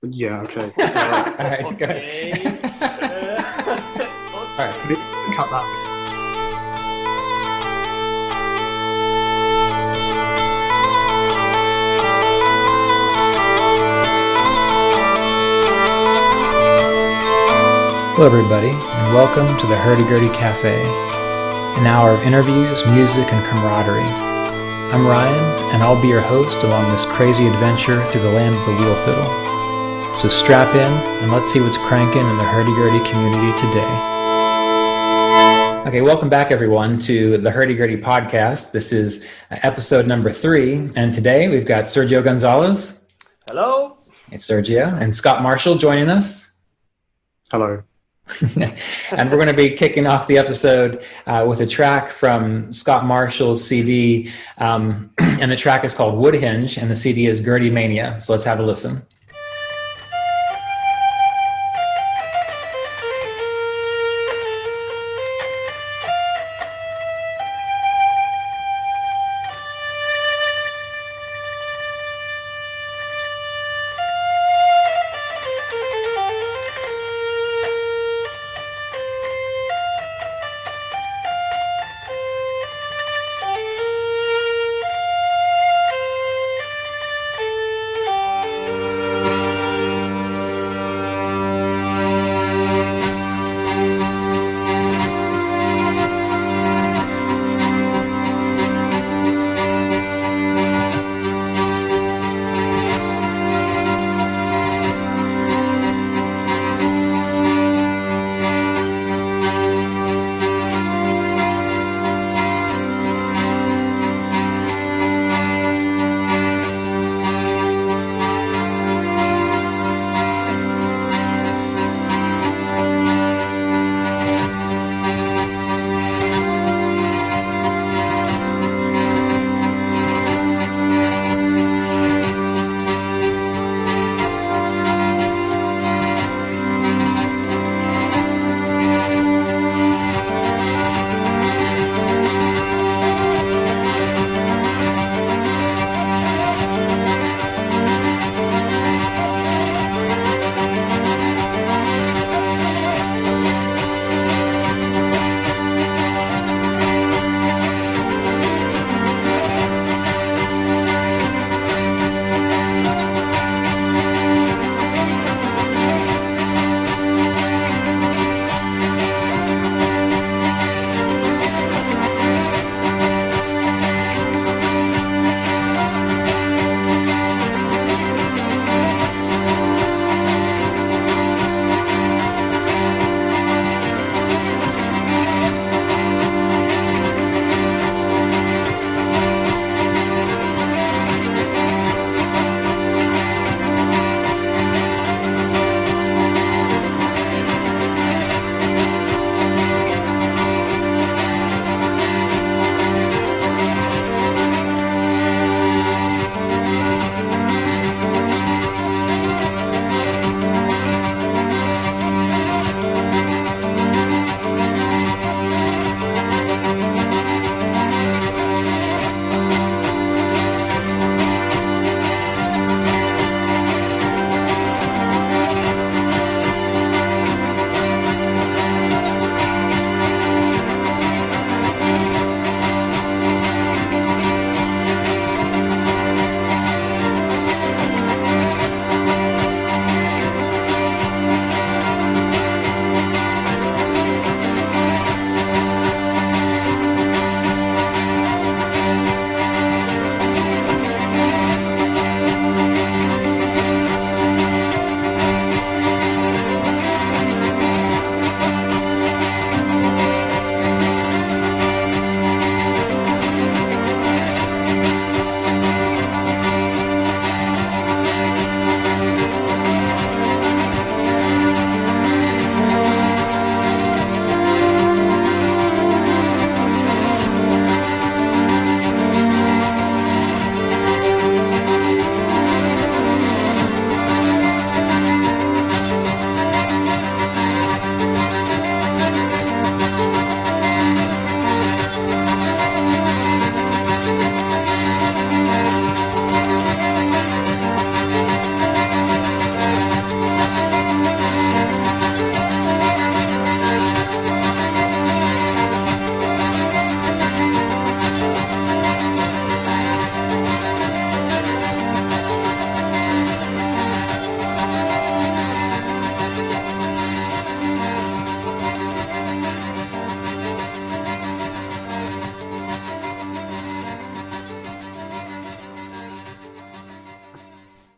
Yeah, okay. All right, go Okay. ahead. All right. We can cut that. Hello, everybody, and welcome to the Hurdy Gurdy Cafe, an hour of interviews, music, and camaraderie. I'm Ryan, and I'll be your host along this crazy adventure through the land of the wheel fiddle. So strap in, and let's see what's cranking in the Hurdy Gurdy community today. Okay, welcome back, everyone, to the Hurdy Gurdy podcast. This is episode number 3, and today we've got Sergio Gonzalez. Hello. Hey, Sergio, and Scott Marshall joining us. Hello. And we're going to be kicking off the episode with a track from Scott Marshall's CD, and the track is called Woodhinge, and the CD is Gurdy Mania. So let's have a listen.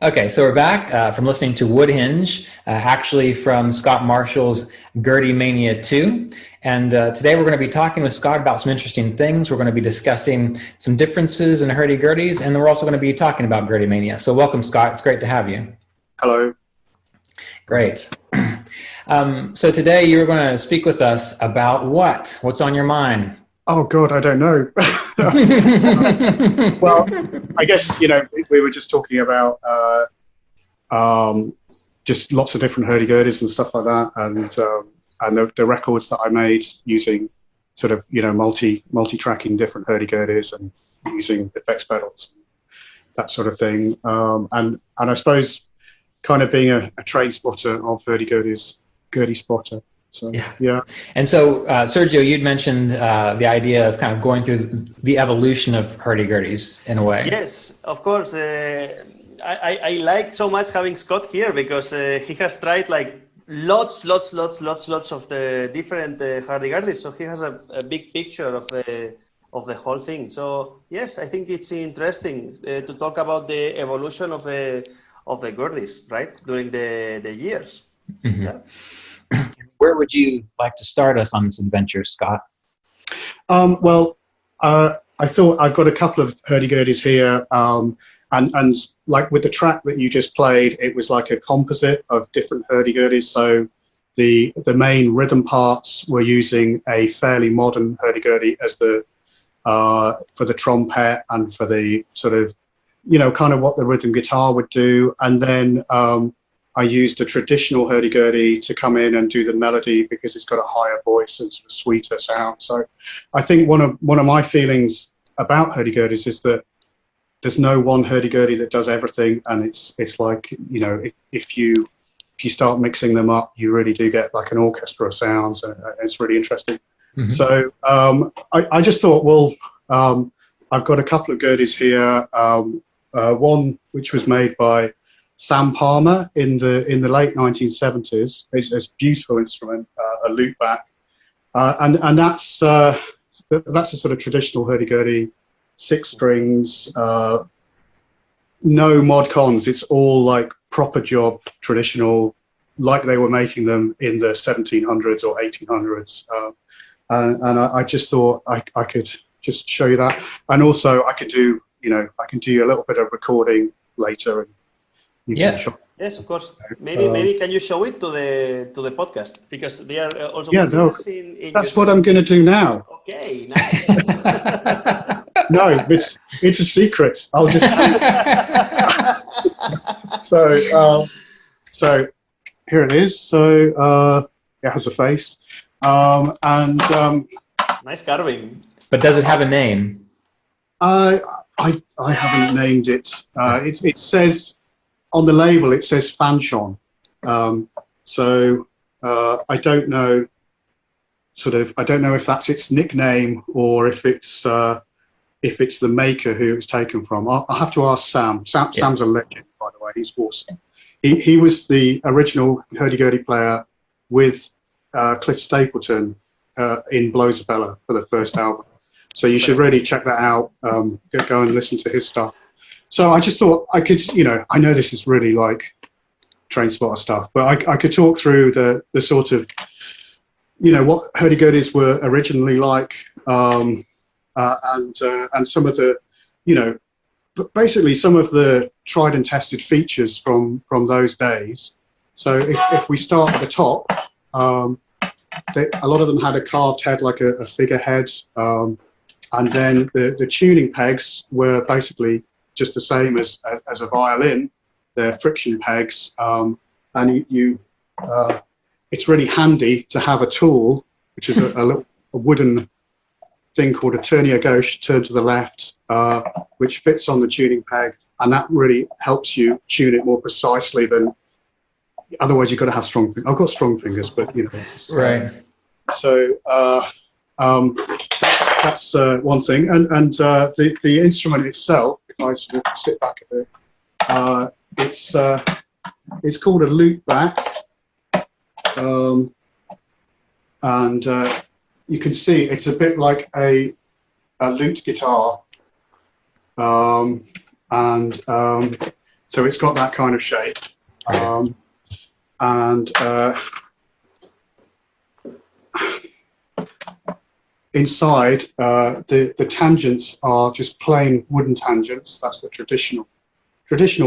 Okay, so we're back from listening to Woodhinge, actually from Scott Marshall's Gurdy Mania 2. And today we're going to be talking with Scott about some interesting things. We're going to be discussing some differences in hurdy-gurdies, and then we're also going to be talking about Gurdy Mania. So welcome, Scott. It's great to have you. Hello. Great. So today you're going to speak with us about what? What's on your mind? Oh, God, I don't know. Well, I guess, we were just talking about just lots of different hurdy-gurdies and stuff like that, and the records that I made using sort of, multi-tracking different hurdy-gurdies and using effects pedals, that sort of thing. And I suppose kind of being a train spotter of hurdy-gurdies, Gurdy spotter. So, yeah. And so, Sergio, you'd mentioned the idea of kind of going through the evolution of hurdy-gurdies in a way. Yes, of course. I like so much having Scott here because he has tried like lots of the different hurdy-gurdies. So he has a big picture of the whole thing. So yes, I think it's interesting to talk about the evolution of the gurdies, right, during the years. Mm-hmm. Yeah. Where would you like to start us on this adventure, Scott? Well, I thought I've got a couple of hurdy-gurdies here, and like with the track that you just played, it was like a composite of different hurdy-gurdies. So the main rhythm parts were using a fairly modern hurdy-gurdy as the for the trumpet and for the sort of kind of what the rhythm guitar would do, and then I used a traditional hurdy-gurdy to come in and do the melody because it's got a higher voice and sort of sweeter sound. So I think one of my feelings about hurdy-gurdies is that there's no one hurdy-gurdy that does everything, and it's like, if you start mixing them up, you really do get like an orchestra of sounds, and it's really interesting. Mm-hmm. So I just thought, well, I've got a couple of gurdies here. One which was made by Sam Palmer in the late 1970s. It's a beautiful instrument, a luteback, and that's a sort of traditional hurdy-gurdy, 6 strings, no mod cons. It's all like proper job, traditional, like they were making them in the 1700s or 1800s. And I just thought I could just show you that, and also I could do a little bit of recording later. And yeah. Yes, of course. Maybe can you show it to the podcast, because they are also. Yeah, no, that's what I'm going to do now. Okay. Nice. No, it's a secret. I'll just. So here it is. So it has a face, and nice carving. But does it have a name? I haven't named it. It says. On the label, it says Fanchon. So I don't know. I don't know if that's its nickname or if it's the maker who it's taken from. I'll have to ask Sam. Sam's a legend, by the way. He's awesome. He was the original hurdy-gurdy player with Cliff Stapleton in Blowsabella for the first album. So you should really check that out. Go and listen to his stuff. So I just thought I could, I know this is really like train spotter stuff, but I could talk through the sort of, what hurdy-gurdies were originally like, and some of the, basically some of the tried and tested features from those days. So if we start at the top, a lot of them had a carved head, like a figurehead, and then the tuning pegs were basically just the same as a violin. They're friction pegs, and it's really handy to have a tool, which is a wooden thing called a tournier gauche, turn to the left, which fits on the tuning peg, and that really helps you tune it more precisely than. Otherwise, you've got to have strong fingers. I've got strong fingers, but right. So that's one thing, and the instrument itself. I sort of sit back a bit. It's called a luteback, and you can see it's a bit like a lute guitar, and So it's got that kind of shape. And inside, the tangents are just plain wooden tangents. That's the traditional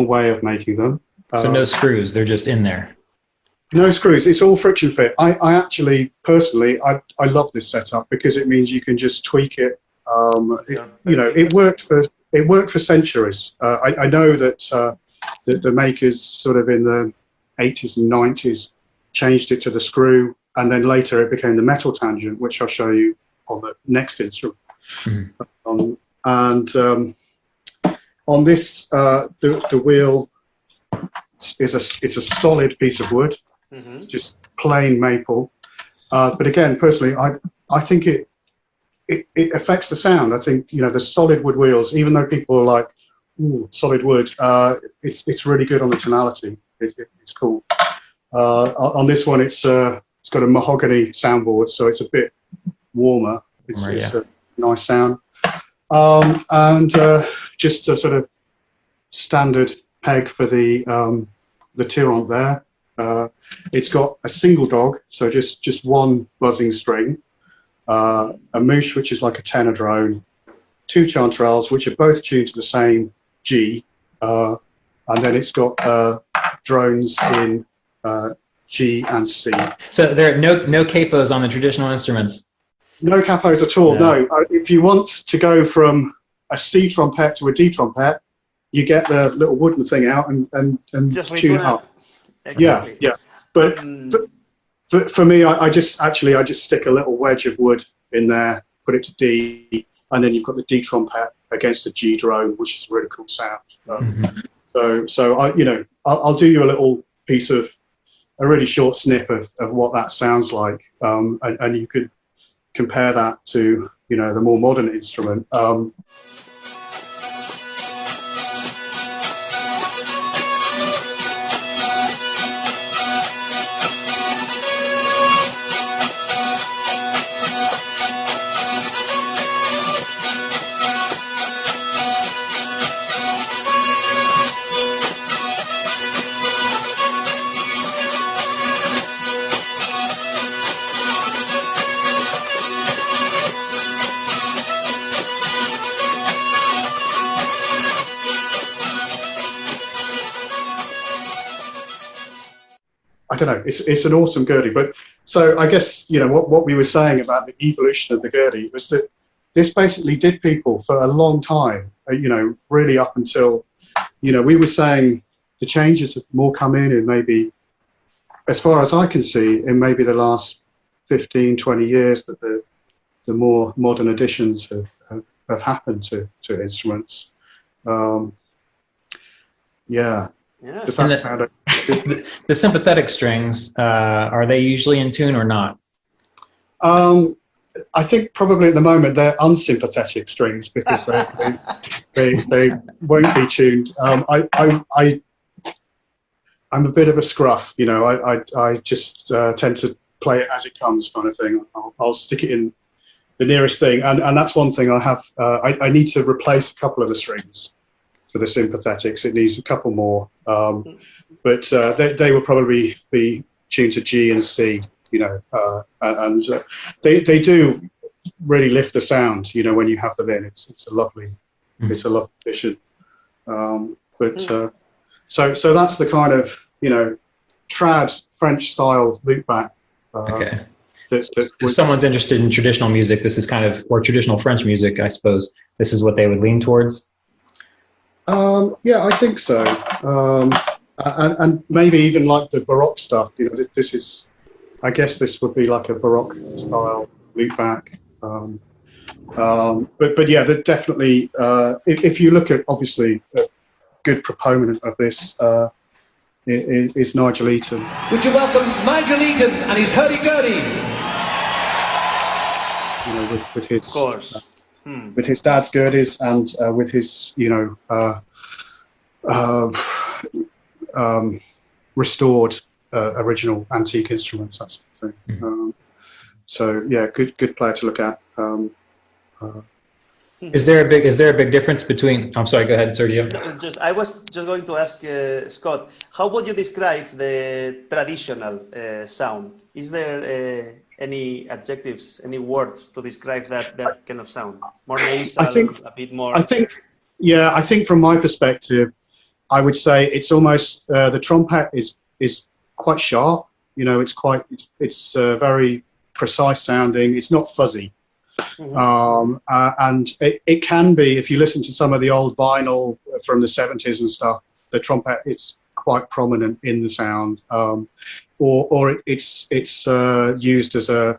way of making them. So no screws, they're just in there. No screws, it's all friction fit. I actually, personally, I love this setup because it means you can just tweak it. It worked for centuries. I know that the makers sort of in the 80s and 90s changed it to the screw, and then later it became the metal tangent, which I'll show you on the next instrument. On this, the wheel it's a solid piece of wood, just plain maple. But again, personally, I think it affects the sound. I think the solid wood wheels, even though people are like, ooh, solid wood, it's really good on the tonality. It's cool. On this one, it's got a mahogany soundboard, so it's a bit warmer. It's a nice sound. And just a sort of standard peg for the tirant there. It's got a single dog, so just one buzzing string, a mouche, which is like a tenor drone, two chanterelles, which are both tuned to the same G, and then it's got drones in G and C. So there are no capos on the traditional instruments? No capos at all, no. If you want to go from a C trumpet to a D trumpet, you get the little wooden thing out and tune it up. Exactly. Yeah. But for me, I just stick a little wedge of wood in there, put it to D, and then you've got the D trumpet against the G drone, which is a really cool sound. So I'll do you a little piece of a really short snip of what that sounds like, and you could compare that to the more modern instrument. I don't know. It's an awesome gurdy, but so I guess what we were saying about the evolution of the gurdy was that this basically did people for a long time. Really up until we were saying the changes have more come in maybe, as far as I can see, in maybe the last 15, 20 years that the more modern additions have happened to instruments. Does that sound? The sympathetic strings, are they usually in tune or not? I think probably at the moment they're unsympathetic strings because they won't be tuned. I'm a bit of a scruff, I just tend to play it as it comes, kind of thing. I'll stick it in the nearest thing, and that's one thing I have. I need to replace a couple of the strings for the sympathetics. It needs a couple more. But they will probably be tuned to G and C, and they do really lift the sound, when you have them in. It's a lovely addition. So that's the kind of trad French style loopback. Okay. If someone's interested in traditional music, this is kind of, or traditional French music, I suppose, this is what they would lean towards. Yeah, I think so. And maybe even like the Baroque stuff, this is, I guess this would be like a Baroque style loopback. But yeah, definitely, if you look at, obviously, a good proponent of this is Nigel Eaton. Would you welcome Nigel Eaton and his Hurdy Gurdy? With his, of course. With his dad's gurdies and with his, restored original antique instruments, that sort of thing. So yeah, good player to look at. Is there a big difference between? I'm sorry. Go ahead, Sergio. I was just going to ask Scott, how would you describe the traditional sound? Is there any adjectives, any words to describe that kind of sound? More nasal, a bit more. I think from my perspective, I would say it's almost the trumpet is quite sharp. You know, it's very precise sounding. It's not fuzzy. Mm-hmm. And it can be, if you listen to some of the old vinyl from the 70s and stuff, the trumpet, it's quite prominent in the sound, or it's used as a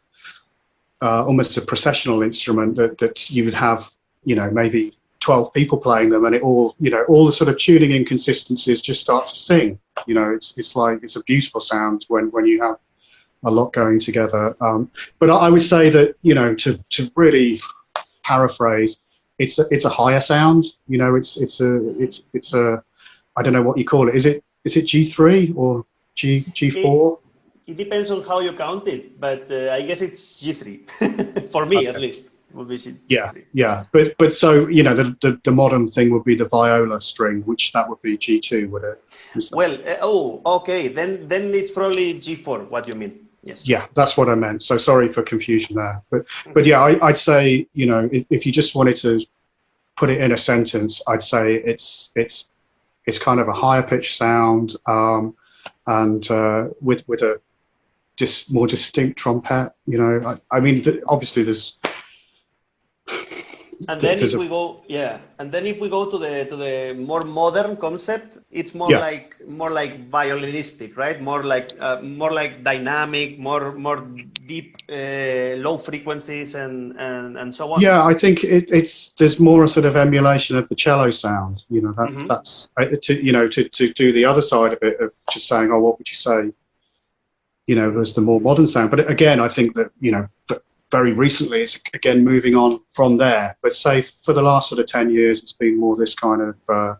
almost a processional instrument that you would have, you know, maybe 12 people playing them, and it all, you know, all the sort of tuning inconsistencies just start to sing. You know, it's like, it's a beautiful sound when you have a lot going together. But I would say that, you know, to really paraphrase, it's a higher sound. You know, it's a I don't know what you call it. Is it G3 or G4? It depends on how you count it, but I guess it's G3 for me, at least. Would be G3. Yeah. But so, you know, the modern thing would be the viola string, which that would be G2, would it? Well, okay, then it's probably G4. What do you mean? Yes. Yeah, that's what I meant. So sorry for confusion there. But yeah, I'd say, you know, if you just wanted to put it in a sentence, I'd say it's kind of a higher pitched sound, and with a just more distinct trumpet. You know, I mean, obviously there's. And then if we go to the more modern concept, it's more like violinistic, right? More like dynamic, more deep, low frequencies and so on. Yeah, I think there's more a sort of emulation of the cello sound. You know, that's to do the other side of it, of just saying, oh, what would you say? You know, was the more modern sound. But again, I think that, you know, very recently, it's again moving on from there. But say for the last sort of 10 years, it's been more this kind of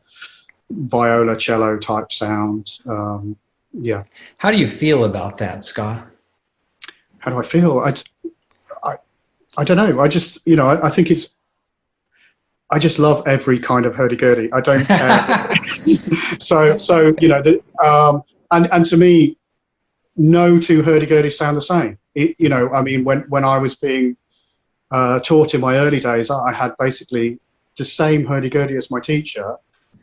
viola cello type sound. Yeah. How do you feel about that, Scott? How do I feel? I don't know. I just, you know, I think I just love every kind of hurdy-gurdy. I don't care. so you know, and to me, no two hurdy-gurdies sound the same. You know, I mean, when I was being taught in my early days, I had basically the same hurdy-gurdy as my teacher,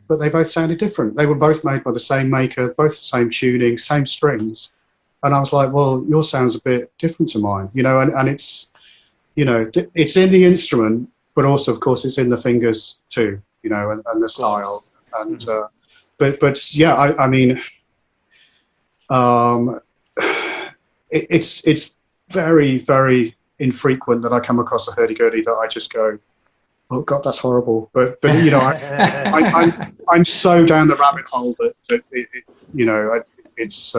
but they both sounded different. They were both made by the same maker, both the same tuning, same strings. And I was like, well, yours sounds a bit different to mine, you know, and it's, you know, it's in the instrument, but also, of course, it's in the fingers too, you know, and the style. And, but yeah, I mean, it's very, very infrequent that I come across a hurdy-gurdy that I just go, oh God, that's horrible. But you know, I'm so down the rabbit hole that it, you know, it's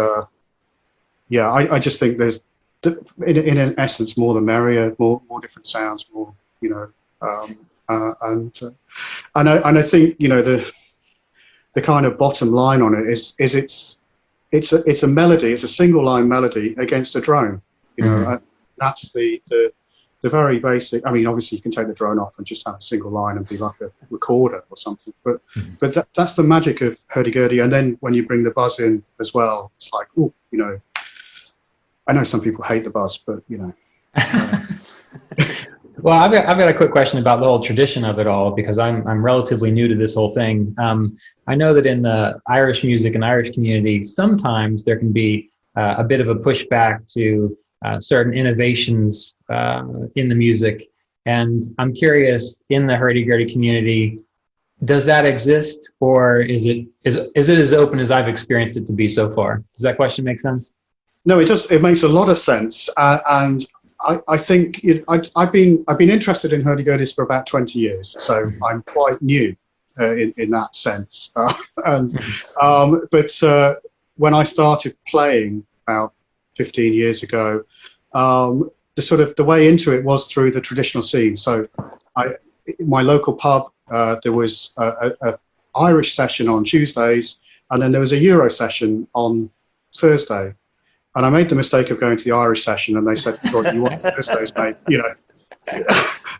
yeah. I just think there's in essence more the merrier, more different sounds, more, you know, and I think, you know, the kind of bottom line on it is it's a melody. It's a single line melody against a drone. You know, and that's the very basic. I mean, obviously you can take the drone off and just have a single line and be like a recorder or something. But that's the magic of hurdy-gurdy. And then when you bring the buzz in as well, it's like, oh, you know, I know some people hate the buzz, but you know. Well, I've got a quick question about the whole tradition of it all, because I'm relatively new to this whole thing. I know that in the Irish music and Irish community, sometimes there can be a bit of a pushback to certain innovations in the music. And I'm curious, in the hurdy-gurdy community, does that exist, or is it as open as I've experienced it to be so far? Does that question make sense? No, it does. It makes a lot of sense, and I think I've been interested in hurdy-gurdies for about 20 years, so I'm quite new in that sense. But when I started playing about 15 years ago, the way into it was through the traditional scene. So my local pub, there was a Irish session on Tuesdays, and then there was a Euro session on Thursday. And I made the mistake of going to the Irish session, and they said, well, you want Thursdays, mate, you know.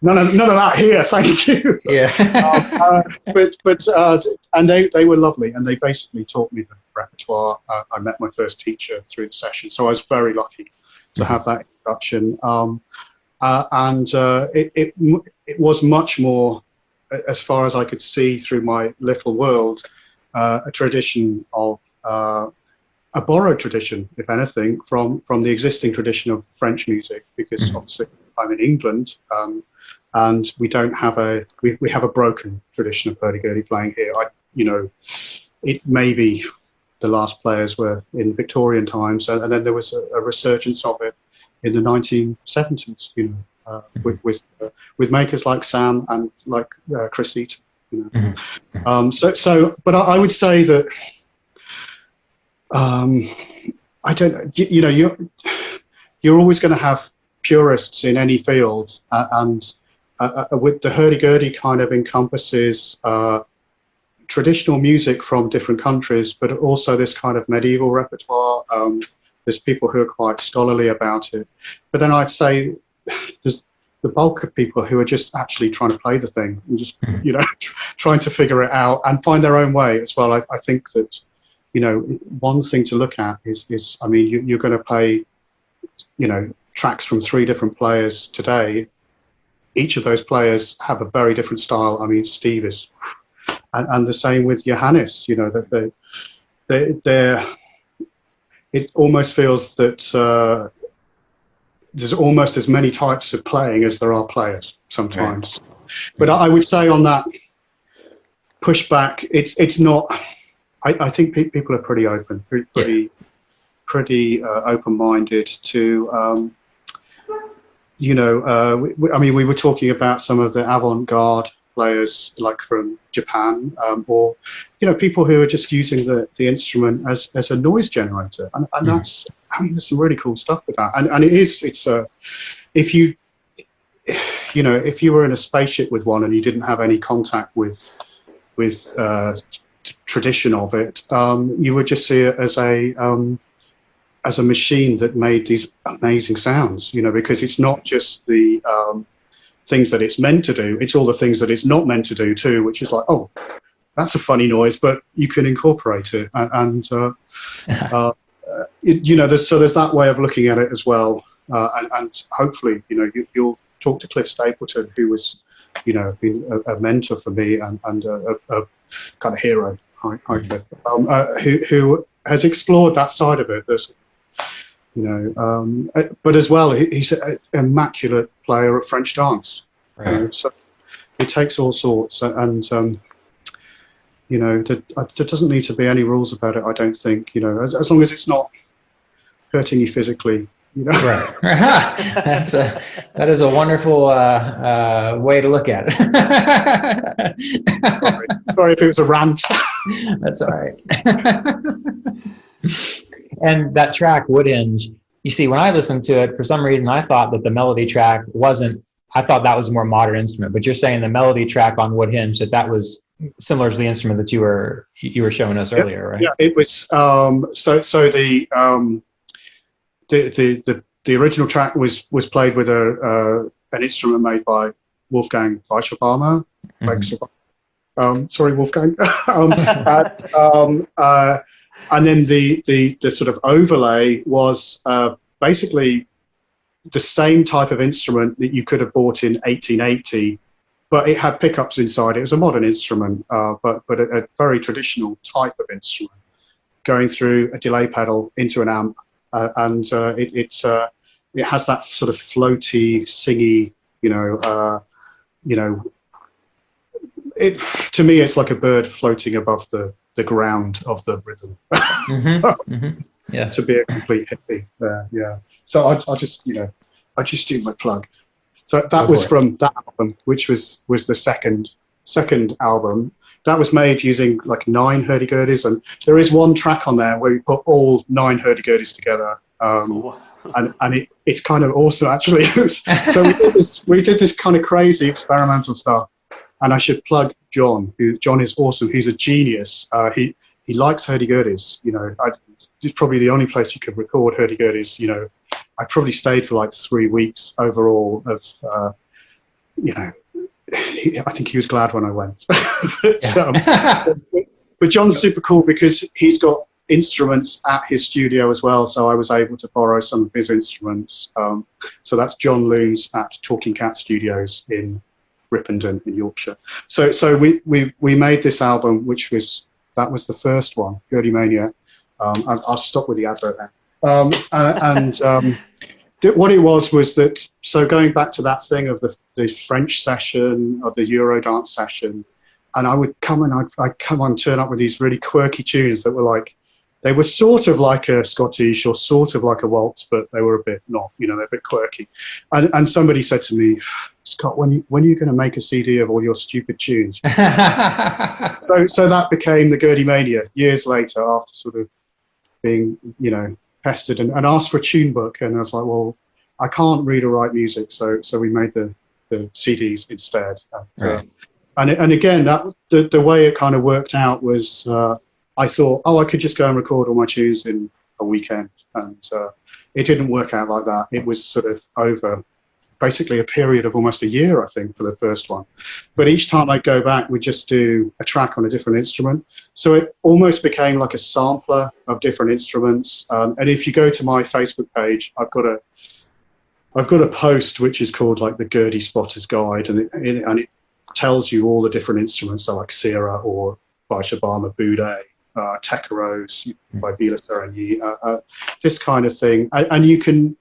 none of that here, thank you. Yeah. And they were lovely, and they basically taught me the repertoire. I met my first teacher through the session, so I was very lucky to have that introduction. It was much more, as far as I could see through my little world, a tradition of a borrowed tradition, if anything, from the existing tradition of French music, because obviously I'm in England, and we don't have we have a broken tradition of hurdy-gurdy playing here. It may be the last players were in Victorian times, and then there was a resurgence of it in the 1970s, with makers like Sam and like Chris Eaton. But I would say that I don't. You're always going to have purists in any field, and with the hurdy-gurdy kind of encompasses traditional music from different countries, but also this kind of medieval repertoire. There's people who are quite scholarly about it, but then I'd say there's the bulk of people who are just actually trying to play the thing and just trying to figure it out and find their own way as well. I think that one thing to look at is I mean, you're going to play tracks from 3 different players today. Each of those players have a very different style. I mean, Steve is, and the same with Johannes. That they're. It almost feels that there's almost as many types of playing as there are players sometimes. Right. But I would say on that pushback, it's not. I think people are pretty open, pretty open-minded to. I mean, we were talking about some of the avant-garde players, like from Japan, or people who are just using the instrument as a noise generator, and that's. I mean, there's some really cool stuff with that, and it's if you were in a spaceship with one and you didn't have any contact with tradition of it, you would just see it as a machine that made these amazing sounds, because it's not just the things that it's meant to do, it's all the things that it's not meant to do too, which is like, oh, that's a funny noise, but you can incorporate it. And there's that way of looking at it as well. And hopefully, you'll talk to Cliff Stapleton, who was, been a mentor for me and a kind of hero, Cliff, who has explored that side of it. There's, but as well, he's an immaculate player of French dance. Right. So he takes all sorts, and there doesn't need to be any rules about it. I don't think, as long as it's not hurting you physically. Right. That is a wonderful way to look at it. Sorry if it was a rant. That's all right. And that track, Woodhinge, you see, when I listened to it, for some reason, I thought that the melody track I thought that was a more modern instrument, but you're saying the melody track on Woodhinge, that was similar to the instrument that you were showing us earlier, right? Yeah, it was, so the original track was played with an instrument made by Wolfgang Weischelbaumer. Sorry, Wolfgang. And then the sort of overlay was basically the same type of instrument that you could have bought in 1880, but it had pickups inside. It was a modern instrument, but a very traditional type of instrument, going through a delay pedal into an amp, and it has that sort of floaty, singy, to me, it's like a bird floating above the ground of the rhythm. Yeah. To be a complete hippie there, yeah. So I just do my plug. So that was from that album, which was the second album. That was made using like 9 hurdy-gurdies, and there is one track on there where we put all 9 hurdy-gurdies together. And it's kind of awesome, actually. So we did this kind of crazy experimental stuff. And I should plug Jon. Jon is awesome. He's a genius. He likes hurdy-gurdies. It's probably the only place you could record hurdy-gurdies. I probably stayed for like 3 weeks overall of you know, I think he was glad when I went. But Jon's super cool because he's got instruments at his studio as well, so I was able to borrow some of his instruments. So that's Jon Loomes at Talking Cat Studios in Ripponden in Yorkshire. So we made this album, that was the first one, Gurdy Mania. I'll stop with the advert now. What it was that, so going back to that thing of the French session or the Eurodance session, and I would come and I'd turn up with these really quirky tunes that were like, they were sort of like a Scottish or sort of like a waltz, but they were a bit not, they're a bit quirky. And somebody said to me, Scott, when are you going to make a CD of all your stupid tunes? So that became the Gurdy Mania years later, after sort of being, pestered and asked for a tune book. And I was like, well, I can't read or write music. So we made the CDs instead. Right. And again, the way it kind of worked out was, I thought, I could just go and record all my tunes in a weekend. And it didn't work out like that. It was sort of over basically a period of almost a year, I think, for the first one. But each time I'd go back, we'd just do a track on a different instrument. So it almost became like a sampler of different instruments. And if you go to my Facebook page, I've got a post which is called like the Gurdy Spotter's Guide, and it tells you all the different instruments, so like Sierra or Weichselbaumer Boudet, Tekeros by Vielle, this kind of thing. And you can,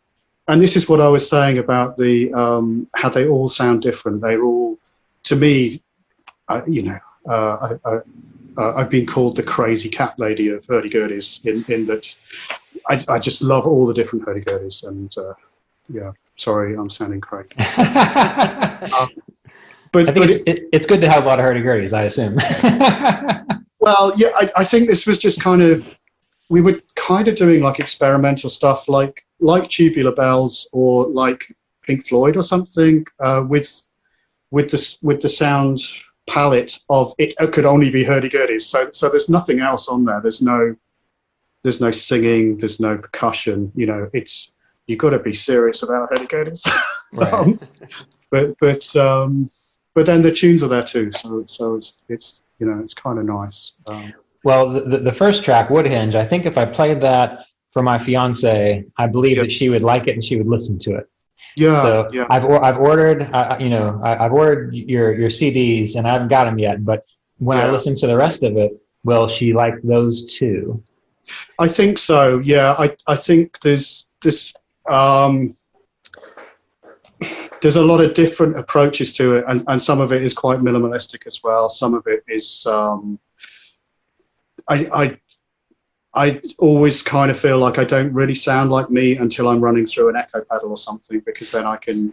and this is what I was saying about the how they all sound different. They're all, to me, I've been called the crazy cat lady of Hurdy Gurdies in that I just love all the different Hurdy Gurdies. And yeah, sorry, I'm sounding crazy. But I think it's good to have a lot of Hurdy Gurdies, I assume. Well, yeah, I think this was just kind of, we were kind of doing like experimental stuff, like Tubular Bells or like Pink Floyd or something, with the sound palette of it could only be Hurdy Gurdies. So there's nothing else on there. There's no singing. There's no percussion. You've got to be serious about Hurdy Gurdies. Right. But then the tunes are there too, so it's it's kind of nice. Well, the first track, Woodhinge, I think if I played that for my fiance, I believe that she would like it and she would listen to it. Yeah. So yeah. I've ordered I've ordered your CDs and I haven't got them yet, but when I listen to the rest of it, will she like those too? I think so. Yeah, I think there's this. There's a lot of different approaches to it, and some of it is quite minimalistic as well. Some of it is, I always kind of feel like I don't really sound like me until I'm running through an echo pedal or something, because then I can,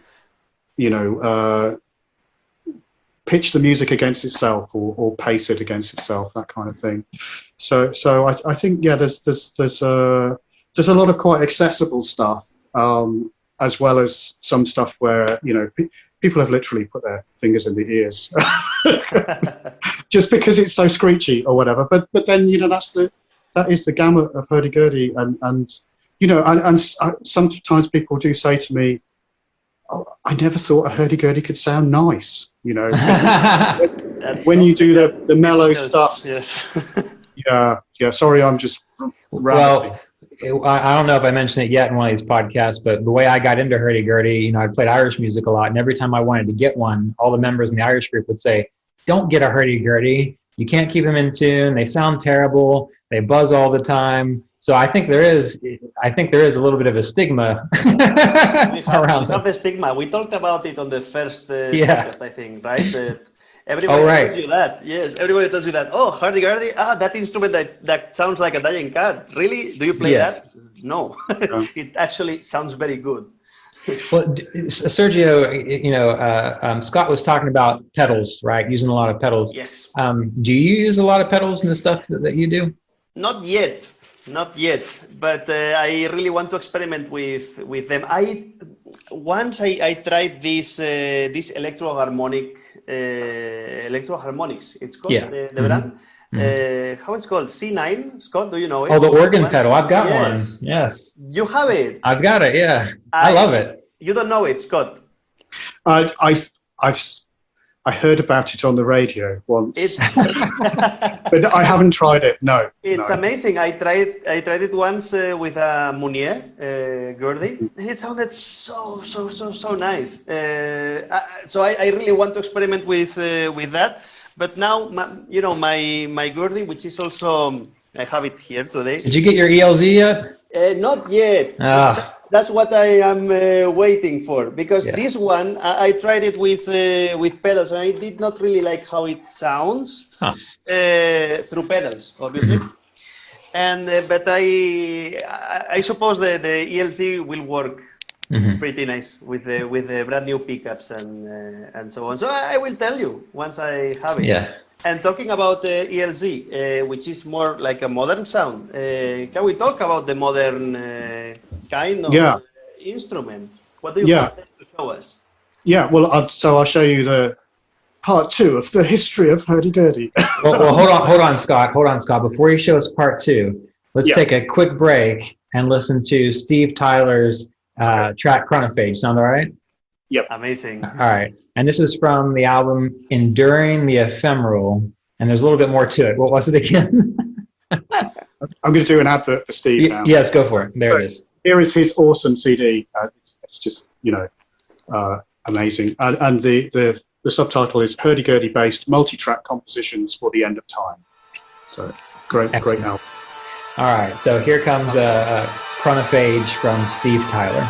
pitch the music against itself or pace it against itself, that kind of thing. So I think, yeah, there's a lot of quite accessible stuff. As well as some stuff where, people have literally put their fingers in the ears just because it's so screechy or whatever. But then, that is the gamut of Hurdy Gurdy. And sometimes people do say to me, oh, I never thought a Hurdy Gurdy could sound nice, when you do the mellow stuff. Yes. Yeah. Sorry, I'm just ranting. Well, I don't know if I mentioned it yet in one of these podcasts, but the way I got into Hurdy Gurdy, I played Irish music a lot, and every time I wanted to get one, all the members in the Irish group would say, don't get a Hurdy Gurdy. You can't keep them in tune. They sound terrible. They buzz all the time. So I think there is a little bit of a stigma around we have the stigma. We talked about it on the first podcast, I think, right? Everybody tells you that. Yes, everybody tells you that. Oh, Hurdy Gurdy. That instrument that sounds like a dying cat. Really? Do you play that? No. It actually sounds very good. Well, Sergio, Scott was talking about pedals, right? Using a lot of pedals. Yes. Do you use a lot of pedals in the stuff that you do? Not yet. But I really want to experiment with them. Once I tried this electro-harmonics. It's called the brand. How it's called? C9. Scott, do you know it? Oh, the organ pedal. I've got one. Yes. You have it. I've got it. Yeah. I love it. You don't know it, Scott. I I heard about it on the radio once, It's but I haven't tried it. No, it's no. amazing. I tried it once with a Meunier gurdy. It sounded so nice. So I really want to experiment with that. But now, my gurdy, which is also, I have it here today. Did you get your ELZ yet? Not yet. Ah. That's what I am waiting for, because Yeah. this one I tried it with pedals, and I did not really like how it sounds through pedals, obviously. And but I suppose the ELZ will work pretty nice with the brand new pickups and so on. So I will tell you once I have it. Yeah. And talking about ELZ, which is more like a modern sound, can we talk about the modern kind of instrument? What do you have to show us? Yeah, well, so I'll show you the part 2 of the history of Hurdy Gurdy. well, hold on, Scott. Before you show us part 2, let's take a quick break and listen to Steve Tyler's track Chronophage. Sound all right? Yep. Amazing. All right. And this is from the album Enduring the Ephemeral. And there's a little bit more to it. What was it again? I'm going to do an advert for Steve now. Yes, go for it. There it is. Here is his awesome CD. It's just, amazing. And the subtitle is Hurdy Gurdy based multi-track compositions for the end of time. So great album. All right. So here comes a Chronophage from Steve Tyler.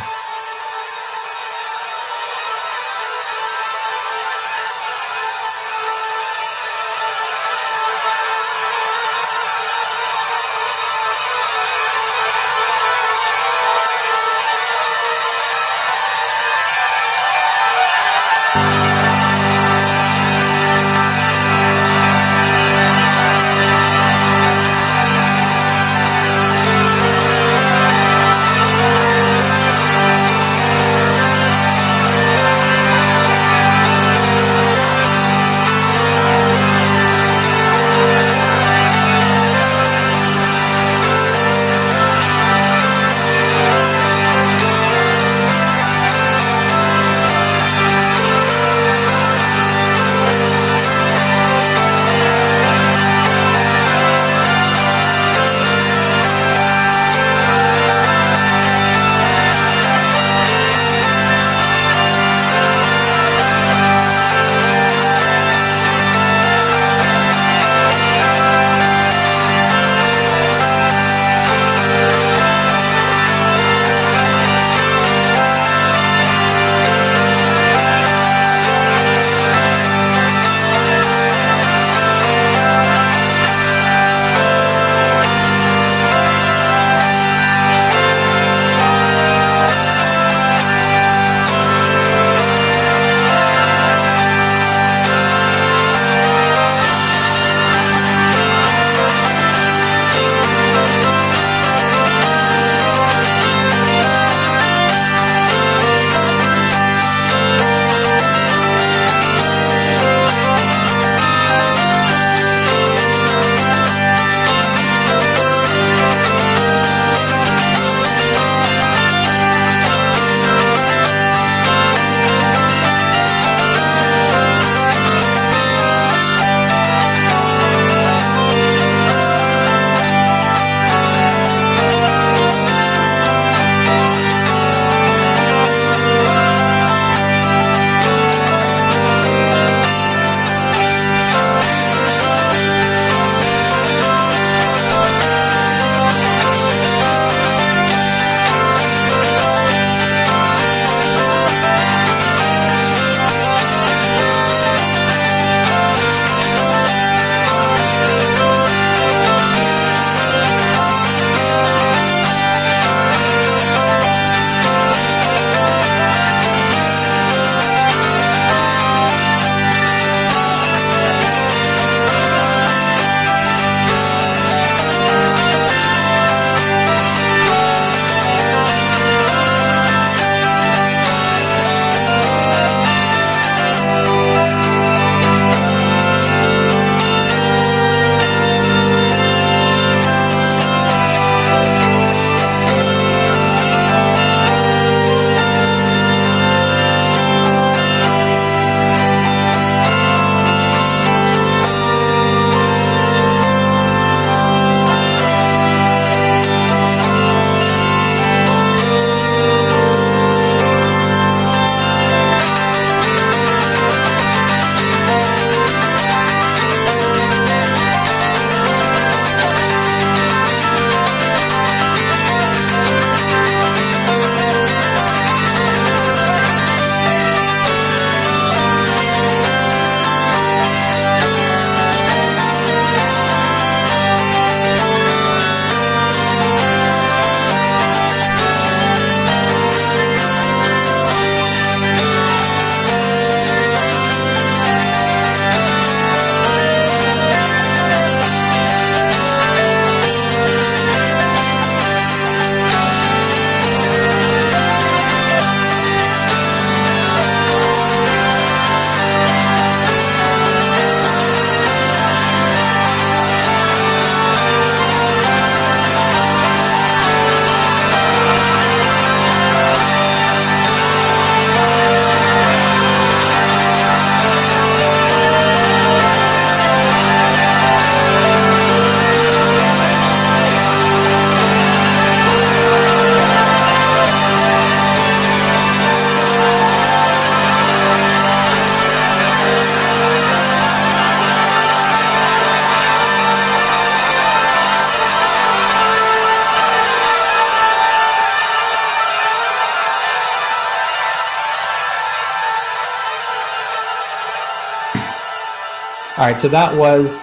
All right, so that was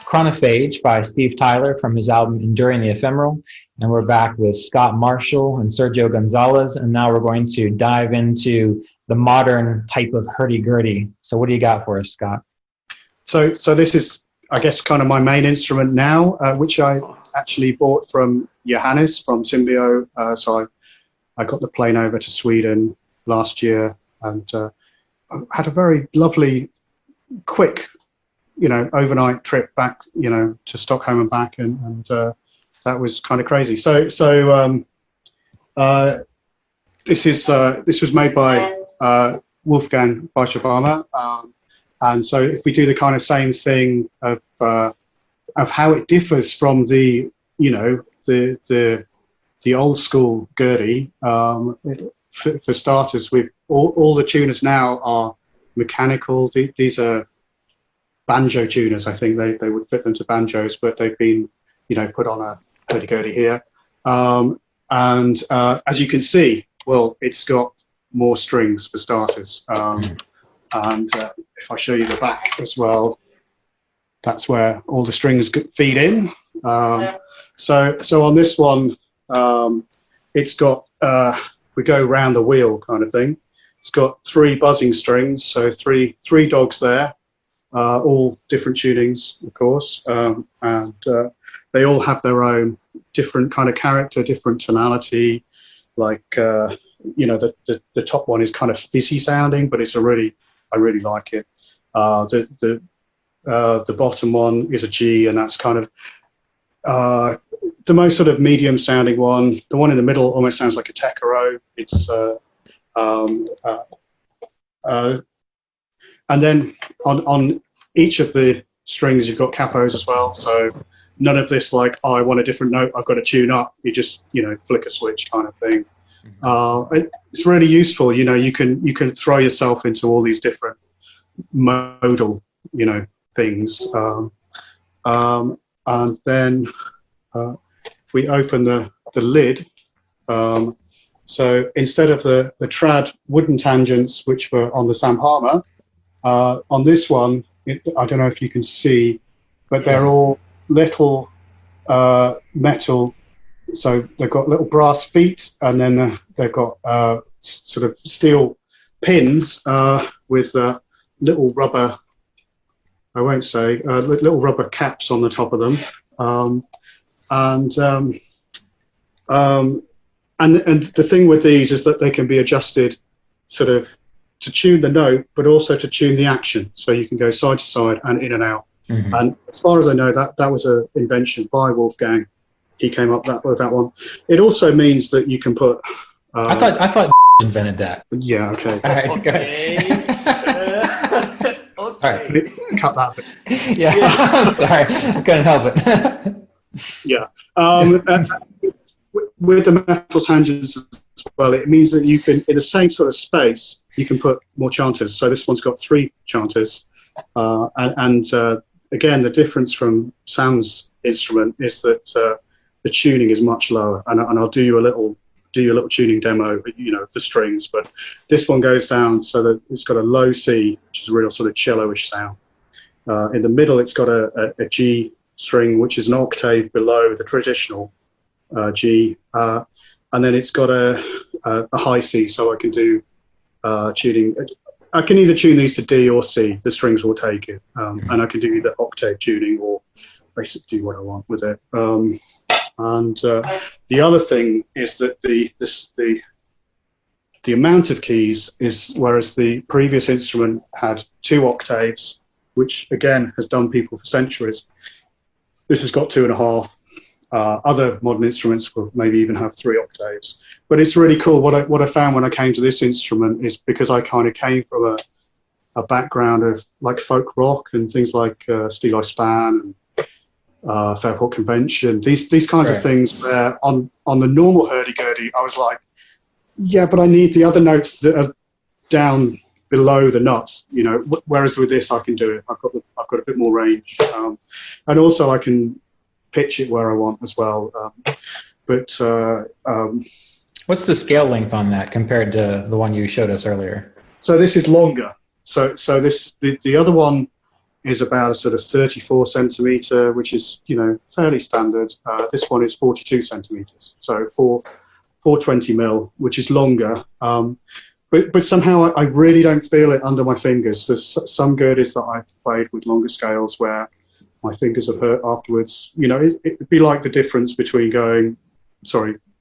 Chronophage by Steve Tyler from his album Enduring the Ephemeral. And we're back with Scott Marshall and Sergio Gonzalez. And now we're going to dive into the modern type of hurdy-gurdy. So what do you got for us, Scott? So this is, I guess, kind of my main instrument now, which I actually bought from Johannes from Symbio. So I got the plane over to Sweden last year and had a very lovely, quick, overnight trip back, to Stockholm and back, and that was kind of crazy. So this was made by Wolfgang Weischelbaumer, and so if we do the kind of same thing of how it differs from the old school gurdy, for starters, with all the tuners now are mechanical. These are banjo tuners. I think they would fit them to banjos, but they've been put on a hurdy-gurdy here, and as you can see, well, it's got more strings for starters, and if I show you the back as well, that's where all the strings feed in. So on this one, it's got we go round the wheel kind of thing. It's got 3 buzzing strings, so three dogs there, all different tunings, of course, and they all have their own different kind of character, different tonality. Like the top one is kind of fizzy sounding, but I really like it. The bottom one is a G, and that's kind of the most sort of medium sounding one. The one in the middle almost sounds like a teccaro. It's and then on each of the strings you've got capos as well. So none of this like, oh, I want a different note, I've got to tune up. You just flick a switch kind of thing. It's really useful. You can throw yourself into all these different modal things, and then we open the lid. So instead of the trad wooden tangents, which were on the Sam Harmer, on this one, I don't know if you can see, but they're all little metal. So they've got little brass feet, and then they've got sort of steel pins with little rubber, I won't say, little rubber caps on the top of them. And the thing with these is that they can be adjusted sort of to tune the note, but also to tune the action. So you can go side to side and in and out. Mm-hmm. And as far as I know, that was an invention by Wolfgang. He came up with that one. It also means that you can put. I thought invented that. Yeah. Okay. All right. Okay. Okay. All right. Cut that bit. Yeah. I'm sorry. I couldn't help it. Yeah. With the metal tangents as well, it means that you can, in the same sort of space, you can put more chanters. So this one's got 3 chanters, and again, the difference from Sam's instrument is that the tuning is much lower, and I'll do you a little tuning demo, of the strings. But this one goes down so that it's got a low C, which is a real sort of cello-ish sound. In the middle, it's got a G string, which is an octave below the traditional G, and then it's got a high C, so I can do tuning. I can either tune these to D or C. The strings will take it, and I can do either octave tuning or basically do what I want with it. And the other thing is that the amount of keys is, whereas the previous instrument had 2 octaves, which again has done people for centuries, this has got 2.5. Other modern instruments will maybe even have 3 octaves. But it's really cool. What I found when I came to this instrument is, because I kind of came from a background of like folk rock and things like Steel I Span and Fairport Convention, these kinds of things, where on the normal hurdy-gurdy, I was like, yeah, but I need the other notes that are down below the nuts, whereas with this I can do it. I've got a bit more range, and also I can pitch it where I want as well. But what's the scale length on that compared to the one you showed us earlier? So this is longer. So this the other one is about a sort of 34 centimeter, which is, you know, fairly standard. This one is 42 centimeters, so 420 mil, which is longer. But somehow I really don't feel it under my fingers. There's some gurdies that I've played with longer scales where my fingers have hurt afterwards. You know, it'd be like the difference between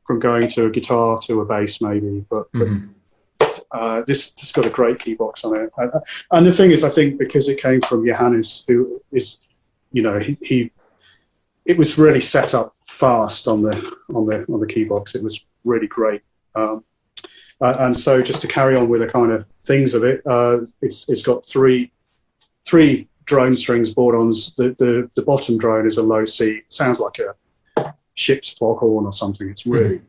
from going to a guitar to a bass maybe, but this has got a great key box on it. And the thing is, I think because it came from Johannes, who is, you know, it was really set up fast on the key box. It was really great. And so just to carry on with the kind of things of it, it's got three drone strings, bourdons. The bottom drone is a low C. It sounds like a ship's foghorn or something. It's really,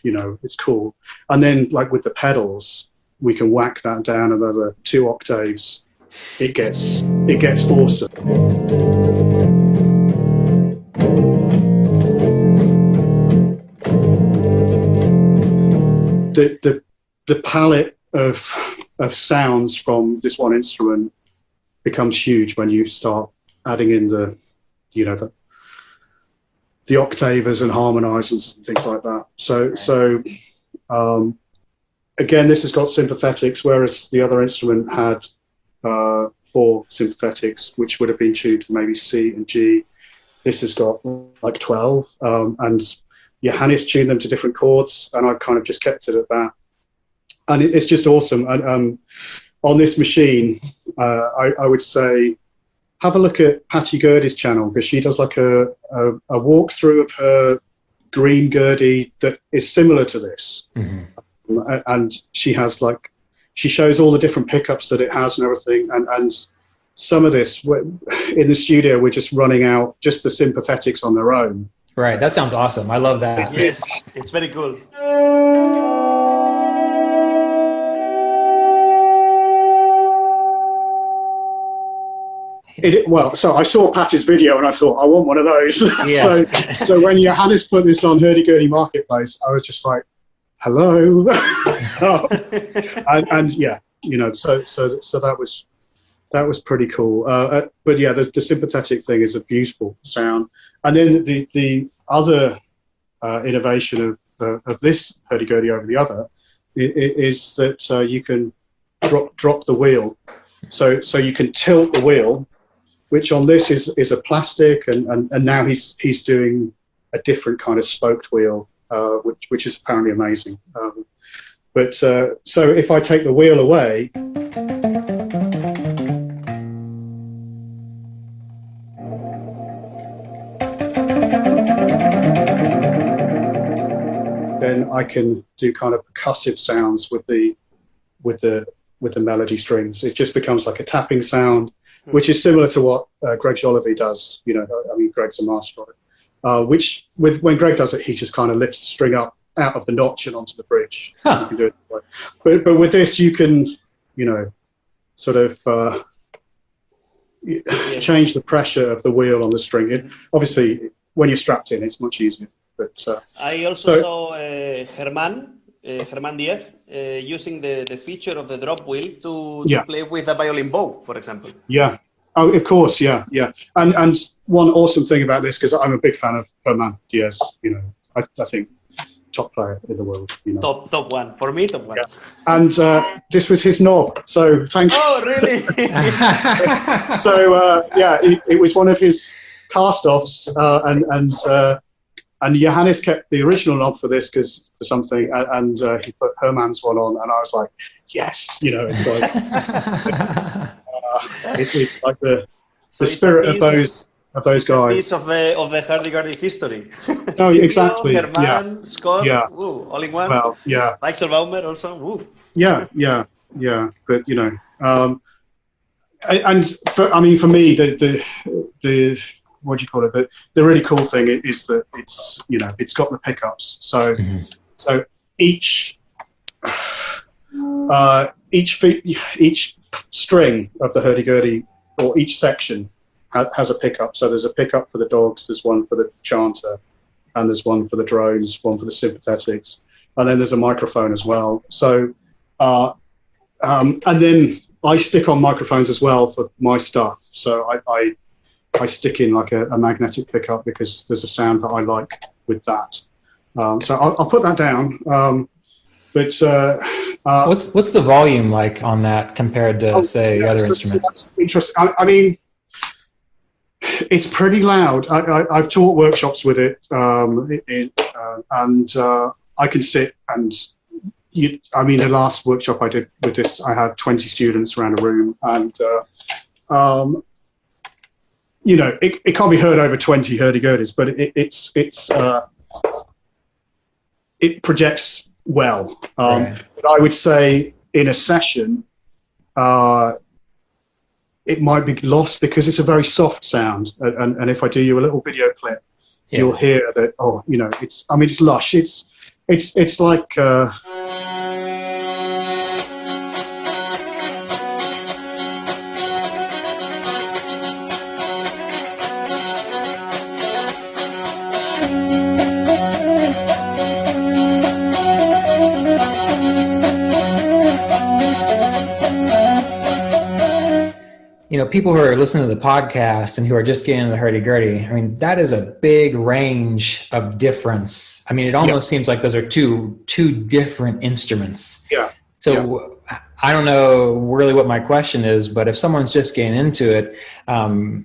you know, it's cool. And then like with the pedals, we can whack that down another 2 octaves. It gets awesome. The palette of sounds from this one instrument becomes huge when you start adding in the octavers and harmonizers and things like that. So again, this has got sympathetics, whereas the other instrument had 4 sympathetics, which would have been tuned to maybe C and G. This has got like 12, and Johannes tuned them to different chords, and I've kind of just kept it at that. And it's just awesome. And on this machine, I would say, have a look at Patty Gurdy's channel, because she does like a walkthrough of her green Gurdy that is similar to this. And she shows all the different pickups that it has and everything. And some of this, in the studio, we're just running out just the sympathetics on their own. Right, that sounds awesome. I love that. Yes, it's very cool. So I saw Patty's video and I thought, I want one of those. Yeah. so when Johannes put this on Hurdy Gurdy Marketplace, I was just like, hello. and yeah, you know, so that was pretty cool. But yeah, the sympathetic thing is a beautiful sound. And then the other innovation of this Hurdy Gurdy over the other is that you can drop the wheel. So you can tilt the wheel, which on this is a plastic, and now he's doing a different kind of spoked wheel, which is apparently amazing. But so if I take the wheel away, then I can do kind of percussive sounds with the melody strings. It just becomes like a tapping sound, which is similar to what Greg Jolivet does. You know, I mean, Greg's a master of it. When Greg does it, he just kind of lifts the string up out of the notch and onto the bridge. You can do it that way. But with this, you can, you know, sort of change the pressure of the wheel on the string. Obviously, when you're strapped in, it's much easier. But I also saw Herman Diez using the feature of the drop wheel to play with a violin bow, for example. Yeah. Oh, of course. Yeah. And one awesome thing about this, because I'm a big fan of Herman Diez, you know, I think top player in the world. You know. Top one. For me, top one. Yeah. And this was his knob. So thank you. Oh, really? So, yeah, it was one of his cast-offs, and Johannes kept the original knob for this for something, and he put Herman's one on, and I was like, yes, you know, it's like it's like the spirit of those guys. Piece of the Hurdy Gurdy history. No, exactly. Herman, Scott, all in one. Well, yeah. Weichselbaumer also. Woo. Yeah. But you know, and for me, the what do you call it? The really cool thing is that it's, you know, it's got the pickups. So so each string of the Hurdy Gurdy, or each section, has a pickup. So there's a pickup for the dogs, there's one for the chanter, and there's one for the drones, one for the sympathetics, and then there's a microphone as well. So and then I stick on microphones as well for my stuff. So I stick in like a magnetic pickup because there's a sound that I like with that. So I'll put that down. But what's the volume like on that compared to say other instruments? That's interesting. I mean, it's pretty loud. I've taught workshops with it, and I can sit and. I mean, the last workshop I did with this, I had 20 students around a room, and you know, it can't be heard over 20 hurdy-gurdies, but it projects well. Right. But I would say in a session, it might be lost because it's a very soft sound. And if I do you a little video clip, you'll hear that. Oh, you know, it's lush. It's like. You know, people who are listening to the podcast and who are just getting into the hurdy-gurdy, I mean, that is a big range of difference. I mean, it almost seems like those are two different instruments. Yeah. So I don't know really what my question is, but if someone's just getting into it, number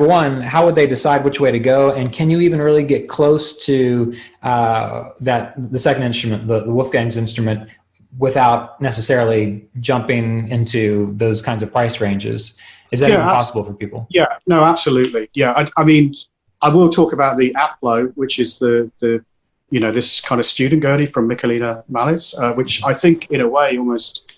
one, how would they decide which way to go? And can you even really get close to the second instrument, the Wolfgang's instrument, without necessarily jumping into those kinds of price ranges? Is that even possible for people? Yeah, no, absolutely. Yeah, I mean, I will talk about the Aplo, which is the you know, this kind of student gurdy from Michelina Malitz, which I think in a way almost,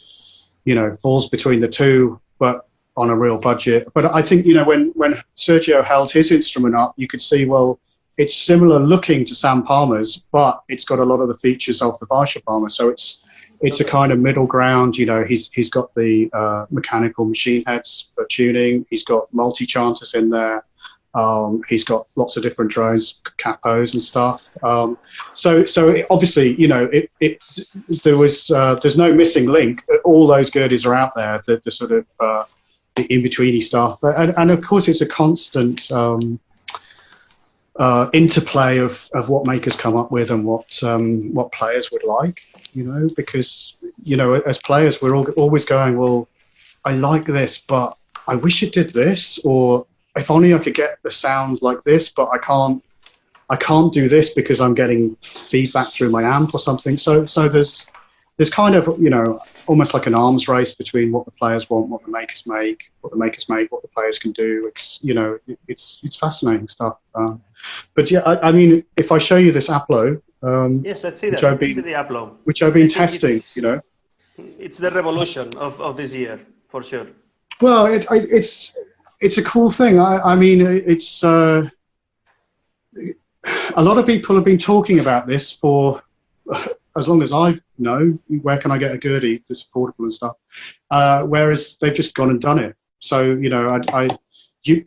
you know, falls between the two, but on a real budget. But I think, you know, when Sergio held his instrument up, you could see, well, it's similar looking to Sam Palmer's, but it's got a lot of the features of the Weichselbaumer. So it's a kind of middle ground. You know, he's got the mechanical machine heads for tuning. He's got multi-chanters in there. He's got lots of different drones, capos and stuff. So obviously, you know, there's no missing link. All those gurdies are out there. The sort of the in-betweeny stuff, and of course, it's a constant interplay of what makers come up with and what players would like. You know, because, you know, as players, we're always going, well, I like this, but I wish it did this, or if only I could get the sound like this, but I can't do this because I'm getting feedback through my amp or something. So there's kind of, you know, almost like an arms race between what the players want, what the makers make, what the players can do. It's, you know, it's fascinating stuff. But yeah, I mean, if I show you this Aplo, yes, let's see that. Let's see the Aplo, which I've been testing. You know, it's the revolution of this year for sure. Well, it's a cool thing. I mean, it's a lot of people have been talking about this for as long as I know. Where can I get a gurdy that's affordable and stuff? Whereas they've just gone and done it. So, you know,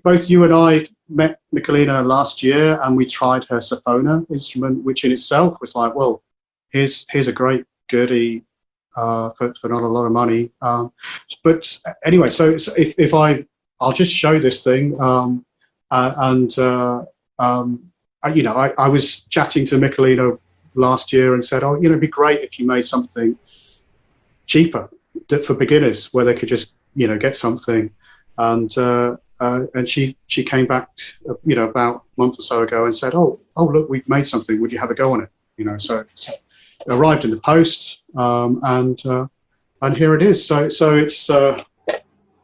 both you and I met Michelina last year, and we tried her Sophona instrument, which in itself was like, well, here's a great gurdy for not a lot of money. But anyway, so if I'll just show this thing, you know, I was chatting to Michelina last year and said, oh, you know, it'd be great if you made something cheaper for beginners where they could just, you know, get something. And she came back, you know, about a month or so ago and said, oh, look, we've made something. Would you have a go on it? You know, so it arrived in the post, and here it is. So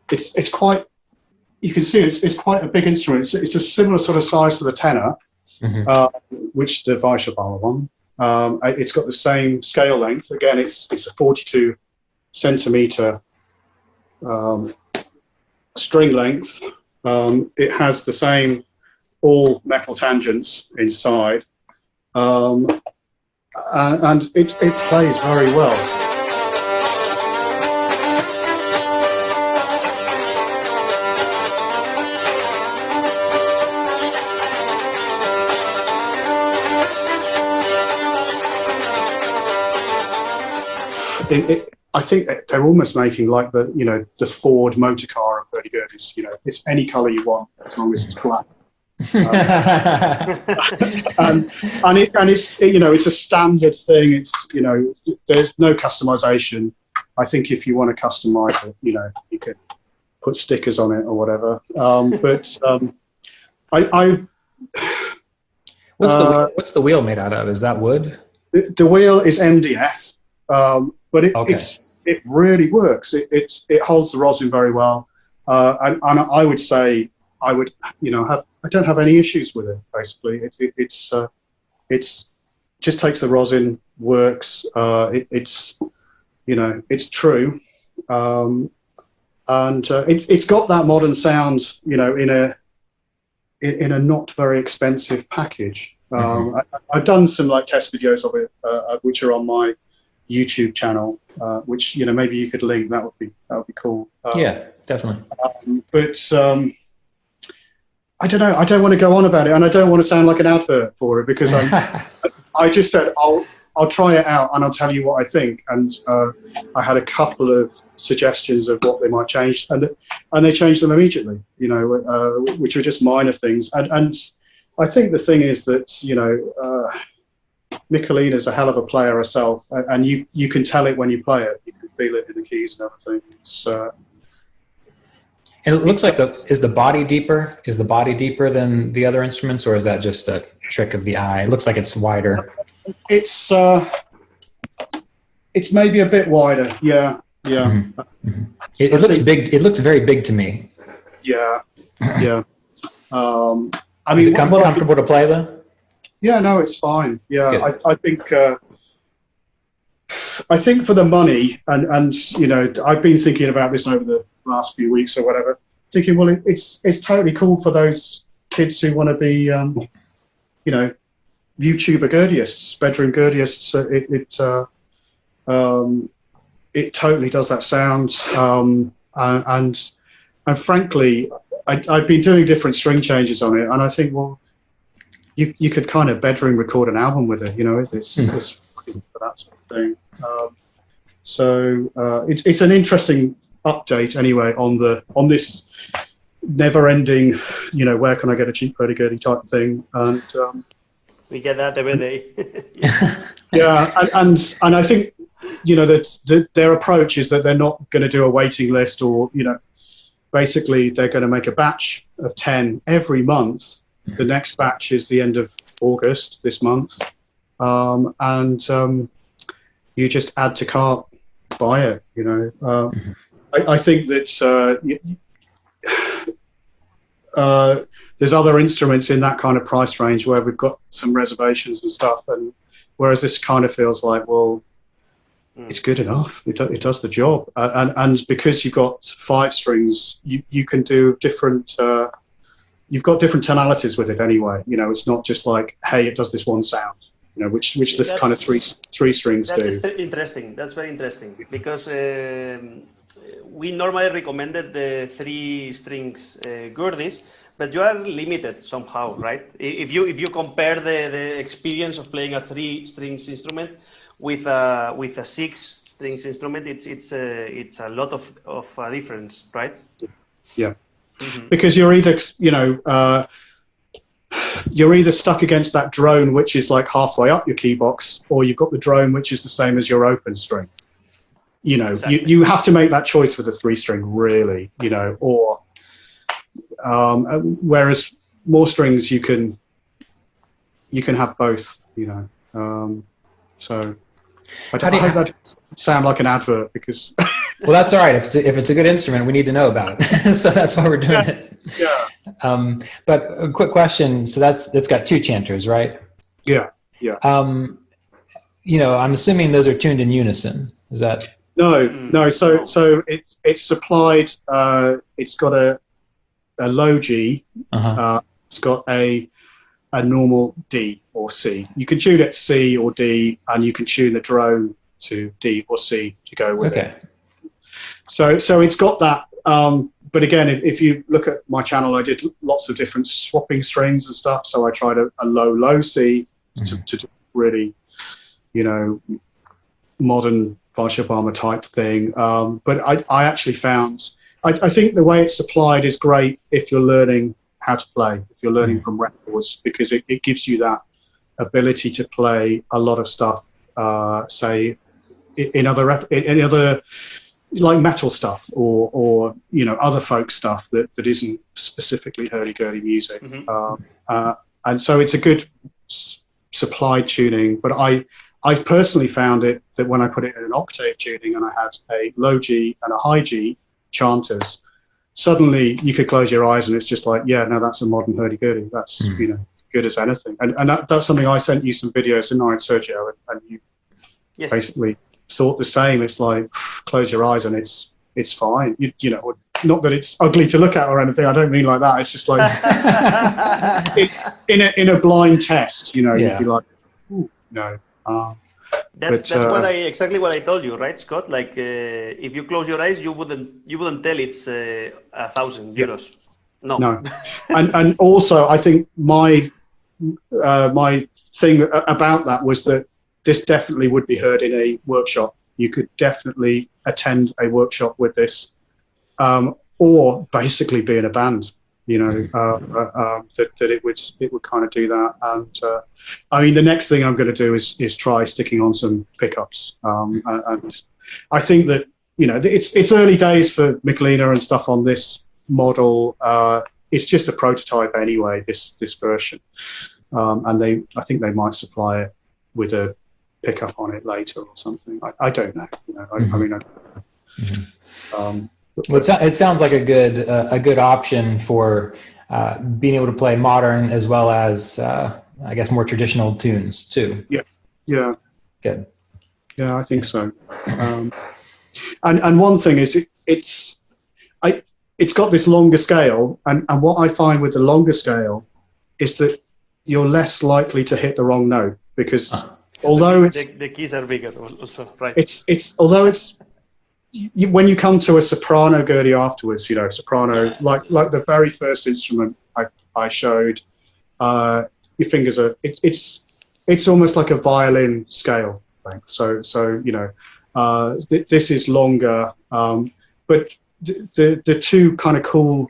it's quite. You can see it's quite a big instrument. It's a similar sort of size to the tenor, which the Weichselbaumer one. It's got the same scale length. Again, it's a 42 centimeter string length. It has the same all metal tangents inside, and it plays very well. I think that they're almost making like the Ford motor car of Hurdy Gurdies. It's any color you want as long as it's black. And it's it's a standard thing. It's there's no customization. I think if you want to customize it, you could put stickers on it or whatever. What's the wheel made out of? Is that wood? The wheel is MDF, but it really works. It holds the rosin very well, and I would say I don't have any issues with it. Basically, it's just takes the rosin, works. It's true, and it's got that modern sound. In a not very expensive package. I've done some test videos of it, which are on my YouTube channel, which maybe you could link. That would be cool. Yeah, definitely. But I don't know. I don't want to go on about it, and I don't want to sound like an advert for it because I just said I'll try it out and I'll tell you what I think. And I had a couple of suggestions of what they might change, and they changed them immediately. Which were just minor things. And I think the thing is that Michelina's a hell of a player herself, and you can tell it when you play it. You can feel it in the keys and everything. And it looks like is the body deeper? Is the body deeper than the other instruments, or is that just a trick of the eye? It looks like it's wider. It's maybe a bit wider. Yeah. Mm-hmm. It looks big. It looks very big to me. Yeah. Is it comfortable to play though? Yeah, no, it's fine. Yeah, I think for the money, and I've been thinking about this over the last few weeks or whatever, thinking, well, it's totally cool for those kids who want to be, YouTuber gurdyists, bedroom gurdyists. It totally does that sound, and frankly, I've been doing different string changes on it, and I think, well, you could kind of bedroom record an album with it, it's for that sort of thing. So it's an interesting update anyway on this never-ending, where can I get a cheap hurdy-gurdy type thing, and we get that every day. yeah, and I think that their approach is that they're not going to do a waiting list, or basically they're going to make a batch of 10 every month. The next batch is the end of August this month, and you just add to cart, buy it. I think that there's other instruments in that kind of price range where we've got some reservations and stuff, and whereas this kind of feels like, well, it's good enough. It does the job, and because you've got 5 strings, you can do different. You've got different tonalities with it anyway. It's not just like, hey, it does this one sound. Which this kind of three strings do. That's interesting. That's very interesting because we normally recommended the 3 strings gurdies, but you are limited somehow, right? If you compare the experience of playing a 3 strings instrument with a 6 strings instrument, it's a lot of difference, right? Yeah, because you're either you're either stuck against that drone, which is like halfway up your key box, or you've got the drone, which is the same as your open string. Exactly. You have to make that choice with a 3 string, really. Or whereas more strings, you can have both. So I hope that sound like an advert, because. Well, that's all right. If it's a good instrument, we need to know about it. So that's why we're doing it. Yeah. But a quick question. So that's got 2 chanters, right? Yeah. I'm assuming those are tuned in unison. Is that? No. So it's supplied. It's got a low G. It's got a normal D or C. You can tune it C or D, and you can tune the drone to D or C to go with it. So it's got that. But again, if you look at my channel, I did lots of different swapping strings and stuff. So I tried a low C to really, modern Weischelbaumer type thing. But I actually found, I think the way it's supplied is great if you're learning how to play, if you're learning from records, because it gives you that ability to play a lot of stuff, say, in other like metal stuff or other folk stuff that isn't specifically hurdy-gurdy music. And so it's a good supply tuning, but I personally found it that when I put it in an octave tuning and I had a low G and a high G chanters, suddenly you could close your eyes and it's just like, yeah, no, that's a modern hurdy-gurdy. That's good as anything. And that's something I sent you some videos tonight, Sergio, and you basically thought the same. It's like, close your eyes and it's fine. You know, not that it's ugly to look at or anything. I don't mean like that. It's just like in a blind test, you'd be like, ooh, no. That's exactly what I told you, right, Scott? Like, if you close your eyes, you wouldn't tell it's 1,000 euros. No. And also, I think my thing about that was that this definitely would be heard in a workshop. You could definitely attend a workshop with this, or basically be in a band. That it would kind of do that. And I mean, the next thing I'm going to do is try sticking on some pickups. And I think that it's early days for Michelina and stuff on this model. It's just a prototype anyway. This version, and I think they might supply it with a pickup on it later or something. I don't know. I mean, I don't know. Well, it sounds like a good option for being able to play modern as well as I guess more traditional tunes too. Yeah. Good. Yeah, I think so. And one thing is it's got this longer scale, and what I find with the longer scale is that you're less likely to hit the wrong note because although the keys are bigger also, right? Although it's when you come to a soprano gurdy afterwards, soprano, like the very first instrument I showed, your fingers are, it's almost like a violin scale length. So this is longer, but the two kind of cool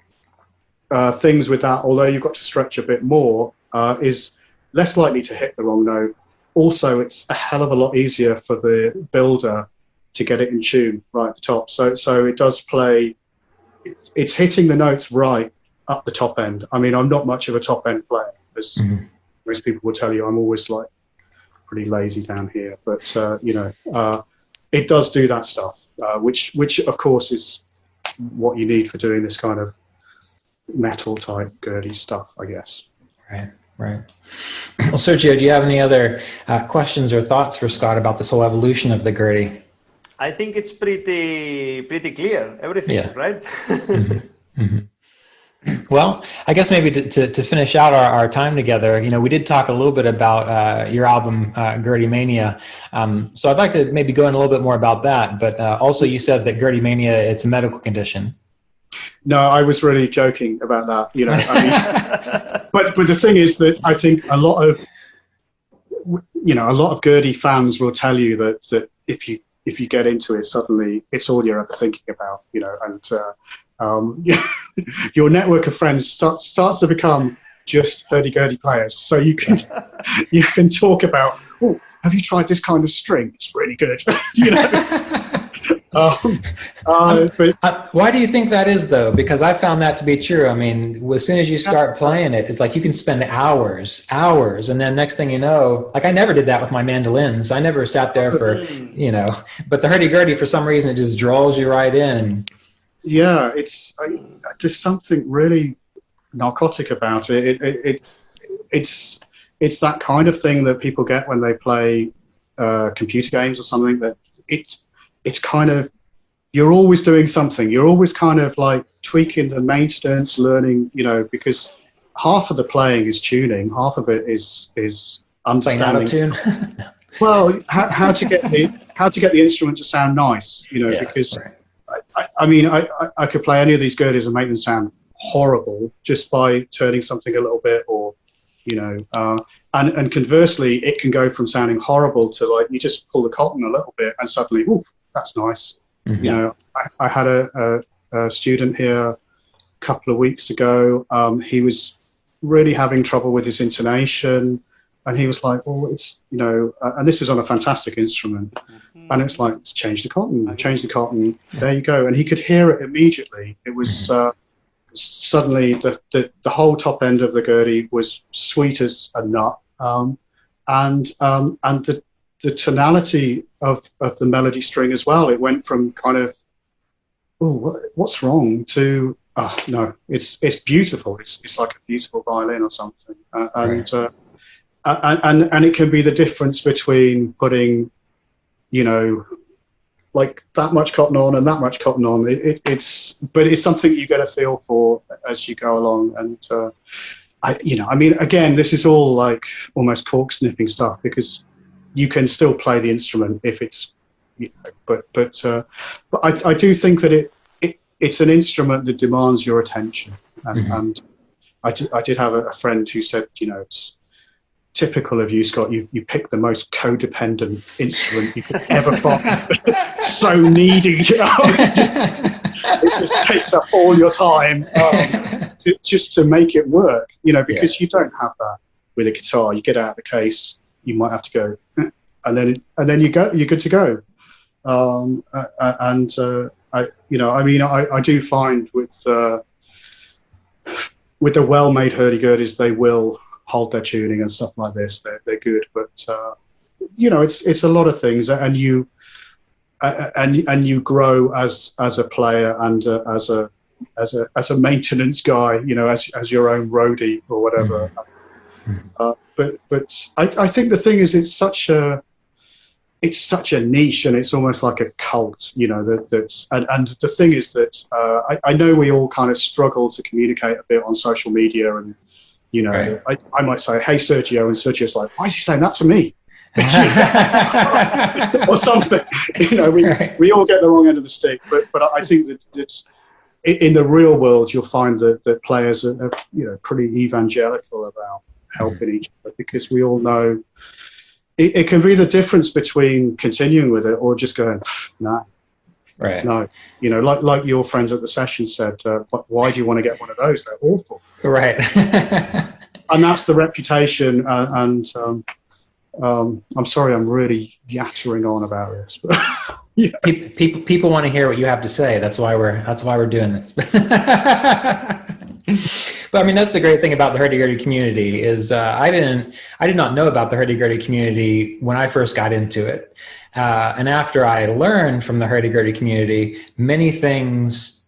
things with that, although you've got to stretch a bit more, is less likely to hit the wrong note. Also, it's a hell of a lot easier for the builder to get it in tune right at the top. So it does play, it's hitting the notes right up the top end. I mean, I'm not much of a top end player, as most people will tell you. I'm always like pretty lazy down here, but it does do that stuff, which of course is what you need for doing this kind of metal type gurdy stuff, I guess. Right. Well, Sergio, do you have any other questions or thoughts for Scott about this whole evolution of the gurdy? I think it's pretty clear, everything, right? Well, I guess maybe to finish out our time together, we did talk a little bit about your album, Gurdy Mania. So I'd like to maybe go in a little bit more about that. But also you said that Gurdy Mania, it's a medical condition. No, I was really joking about that. I mean, but the thing is that I think a lot of Gurdy fans will tell you that if you get into it, suddenly it's all you're ever thinking about, and your network of friends starts to become just hurdy-gurdy players. So you can talk about, oh, have you tried this kind of string? It's really good. But why do you think that is, though? Because I found that to be true. I mean, as soon as you start playing it, it's like you can spend hours, and then next thing you know, like I never did that with my mandolins. I never sat there for, but the hurdy-gurdy, for some reason, it just draws you right in. Yeah, there's something really narcotic about it. It's that kind of thing that people get when they play computer games or something, that it's kind of, you're always doing something. You're always kind of like tweaking the maintenance, learning, because half of the playing is tuning, half of it is understanding. Playing out of tune? Well, how to get the instrument to sound nice, because right. I mean, I could play any of these gurdies and make them sound horrible just by turning something a little bit, or and conversely, it can go from sounding horrible to like you just pull the cotton a little bit and suddenly, ooh, that's nice. You know, I had a student here a couple of weeks ago. He was really having trouble with his intonation, and he was like, well, it's, you know, and this was on a fantastic instrument, and it's like, let's change the cotton, there you go. And he could hear it immediately. It was suddenly the whole top end of the gurdy was sweet as a nut, and the tonality of the melody string as well. It went from kind of, oh, what's wrong, to, oh no, it's beautiful. It's like a beautiful violin or something, and it can be the difference between putting, you know, like that much cotton on and that much cotton on. But it's something you get a feel for as you go along. And I mean, again, this is all like almost cork sniffing stuff, because you can still play the instrument if it's, you know, but I do think that it's an instrument that demands your attention. And I did have a friend who said, you know, it's typical of you, Scott. You picked the most codependent instrument you could ever find. So needy, you know? It just takes up all your time just to make it work, you know, because you don't have that with a guitar. You get out of the case, you might have to go, and then you're good to go. I do find with the well-made hurdy-gurdies, they will hold their tuning and stuff like this. They're good, but you know, it's a lot of things, and you grow as a player and as a maintenance guy, you know, as your own roadie or whatever. But I think the thing is, it's such a niche, and it's almost like a cult, you know. And the thing is that I know we all kind of struggle to communicate a bit on social media, and you know, I might say, "Hey, Sergio," and Sergio's like, "Why is he saying that to me?" or something. You know, we all get the wrong end of the stick. But I think that in the real world, you'll find that players are, you know, pretty evangelical about helping each other, because we all know it can be the difference between continuing with it or just going, no. No, you know, like your friends at the session said, why do you want to get one of those? They're awful. Right. And that's the reputation. And I'm sorry, I'm really yattering on about this. But, yeah. People want to hear what you have to say. That's why we're doing this. But I mean, that's the great thing about the hurdy-gurdy community is I did not know about the hurdy-gurdy community when I first got into it. And after I learned from the hurdy-gurdy community, many things,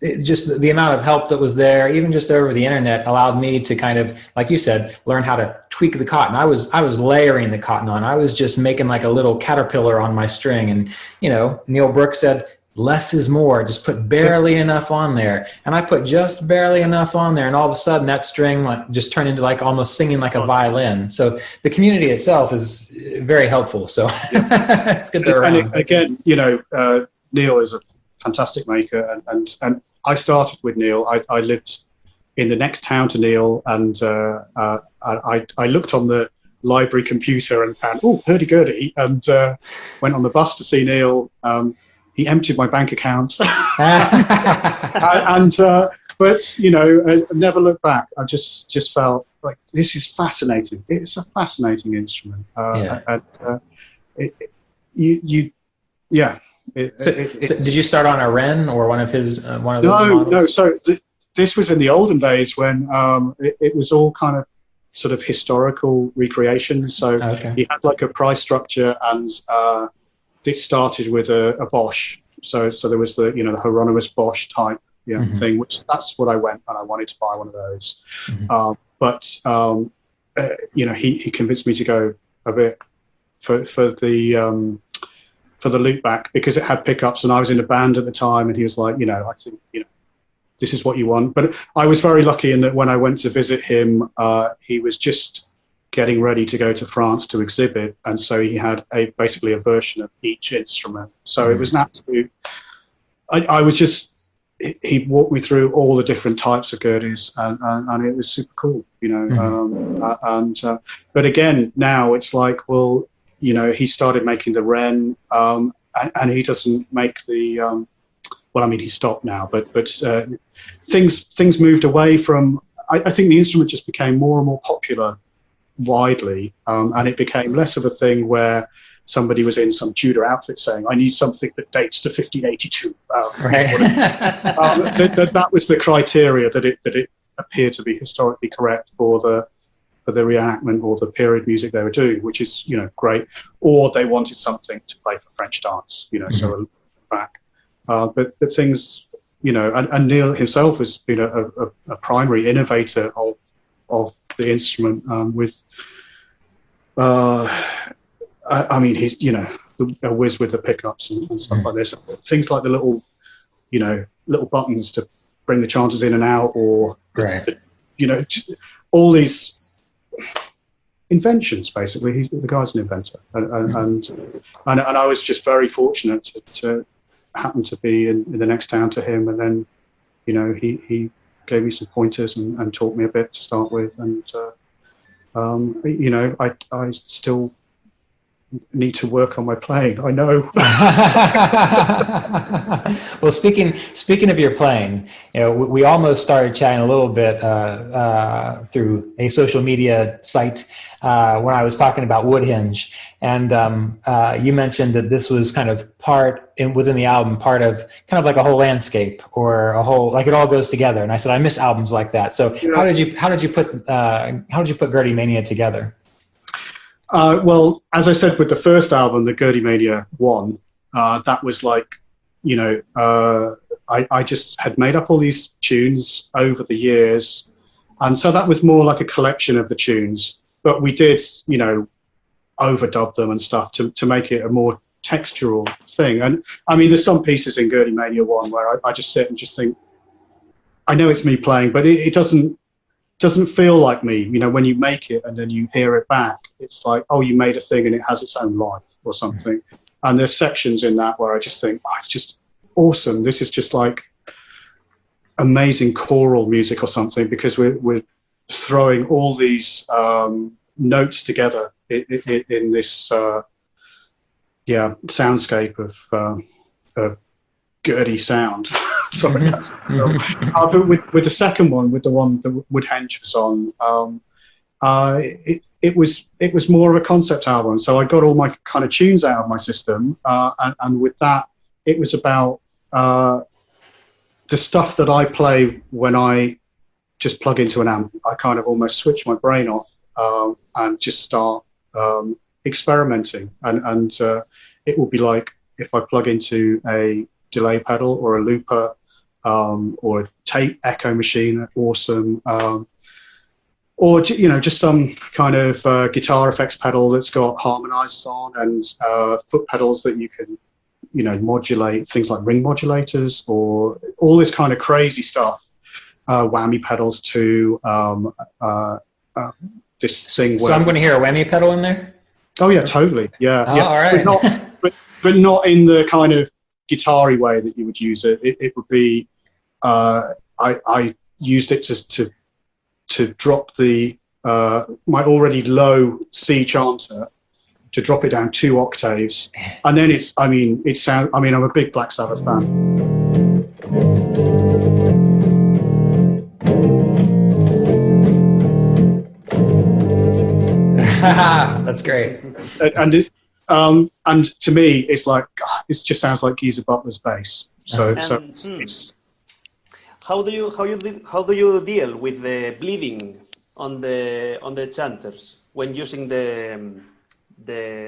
just the amount of help that was there, even just over the internet, allowed me to kind of, like you said, learn how to tweak the cotton. I was layering the cotton on. I was just making like a little caterpillar on my string. And, you know, Neil Brooks said, less is more, just put barely enough on there. And I put just barely enough on there, and all of a sudden that string just turned into like almost singing like a violin. So the community itself is very helpful. So it's good to around. And again, you know, Neil is a fantastic maker, and I started with Neil. I lived in the next town to Neil, and I looked on the library computer and found, oh, hurdy-gurdy, and went on the bus to see Neil. He emptied my bank account, but you know, I never looked back. I just felt like this is fascinating. It's a fascinating instrument. So did you start on a Wren or one of his one of those models? No. So this was in the olden days when it was all kind of sort of historical recreations. So he had like a price structure, and it started with a Bosch. So there was the, you know, the Hieronymus Bosch type thing, which that's what I went, and I wanted to buy one of those. But you know, he convinced me to go a bit for the luteback, because it had pickups, and I was in a band at the time, and he was like, you know, I think, you know, this is what you want. But I was very lucky in that when I went to visit him, he was just getting ready to go to France to exhibit, and so he had basically a version of each instrument. So it was an absolute. I was just he walked me through all the different types of gurdies, and it was super cool, you know. But again, now it's like, well, you know, he started making the Wren, and he doesn't make the. Well, I mean, he stopped now, but things moved away from. I think the instrument just became more and more popular widely, and it became less of a thing where somebody was in some Tudor outfit saying, "I need something that dates to 1582." Right. That was the criteria that it appeared to be historically correct for the reenactment or the period music they were doing, which is, you know, great. Or they wanted something to play for French dance, you know, so back. But things, you know, and Neil himself has been a primary innovator of the instrument with. I mean, he's, you know, a whiz with the pickups and stuff like this. Things like the little, you know, little buttons to bring the chanters in and out, or, you know, all these inventions, basically. The guy's an inventor. And I was just very fortunate to happen to be in the next town to him. And then, you know, he gave me some pointers and taught me a bit to start with. And, you know, I still need to work on my playing. I know. Well, speaking of your playing, you know, we almost started chatting a little bit through a social media site when I was talking about Woodhinge, and you mentioned that this was kind of within the album, part of kind of like a whole landscape or a whole, like it all goes together. And I said I miss albums like that. So yeah. How did you put Gurdy Mania together? Well, as I said with the first album, the Gurdy Mania 1, that was like, you know, I just had made up all these tunes over the years. And so that was more like a collection of the tunes. But we did, you know, overdub them and stuff to make it a more textural thing. And I mean, there's some pieces in Gurdy Mania 1 where I just sit and just think, I know it's me playing, but it doesn't feel like me, you know. When you make it and then you hear it back, it's like, oh, you made a thing and it has its own life or something. And there's sections in that where I just think, oh, it's just awesome. This is just like amazing choral music or something, because we're throwing all these notes together in this soundscape of Gurdy sound. Sorry. But with the second one, with the one that Woodhinge was on, it was more of a concept album. So I got all my kind of tunes out of my system, and with that, it was about the stuff that I play when I just plug into an amp. I kind of almost switch my brain off and just start experimenting. And it will be like if I plug into a delay pedal or a looper, or a tape echo machine, awesome, or, you know, just some kind of guitar effects pedal that's got harmonizers on, and foot pedals that you can, you know, modulate, things like ring modulators, or all this kind of crazy stuff, whammy pedals too, this thing. So I'm going to hear a whammy pedal in there? Oh yeah, totally, yeah. Oh, yeah. All right. but not in the kind of guitar-y way that you would use it. It would be, I used it to drop the my already low C chanter, to drop it down 2 octaves, and then I'm a big Black Sabbath fan. That's great. And to me, it's like, it just sounds like Geezer Butler's bass. So it's. How do you deal with the bleeding on the chanters when using the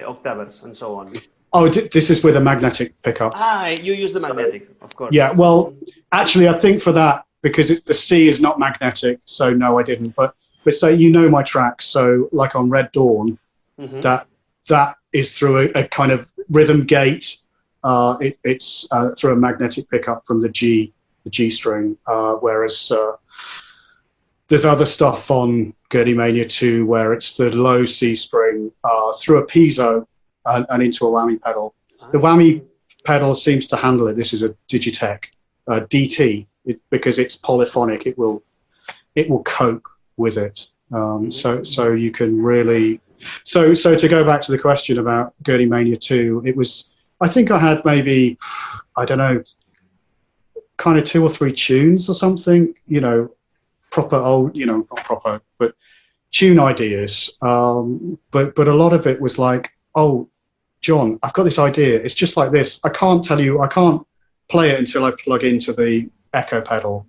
octavers and so on? Oh, this is with a magnetic pickup. You use the magnetic, of course. Yeah, well, actually, I think for that, because the C is not magnetic, so no, I didn't. But say, you know, my tracks, so like on Red Dawn, that is through a kind of rhythm gate. It's through a magnetic pickup from the G string, whereas there's other stuff on Gurdy Mania 2 where it's the low C string through a piezo and into a whammy pedal. The whammy pedal seems to handle it. This is a Digitech DT, because it's polyphonic. It will cope with it. So you can really. So to go back to the question about Gurdy Mania 2, it was. I think I had maybe, I don't know, kind of 2 or 3 tunes or something. Proper old, not proper, but tune ideas. But a lot of it was like, oh, John, I've got this idea. It's just like this. I can't play it until I plug into the echo pedal,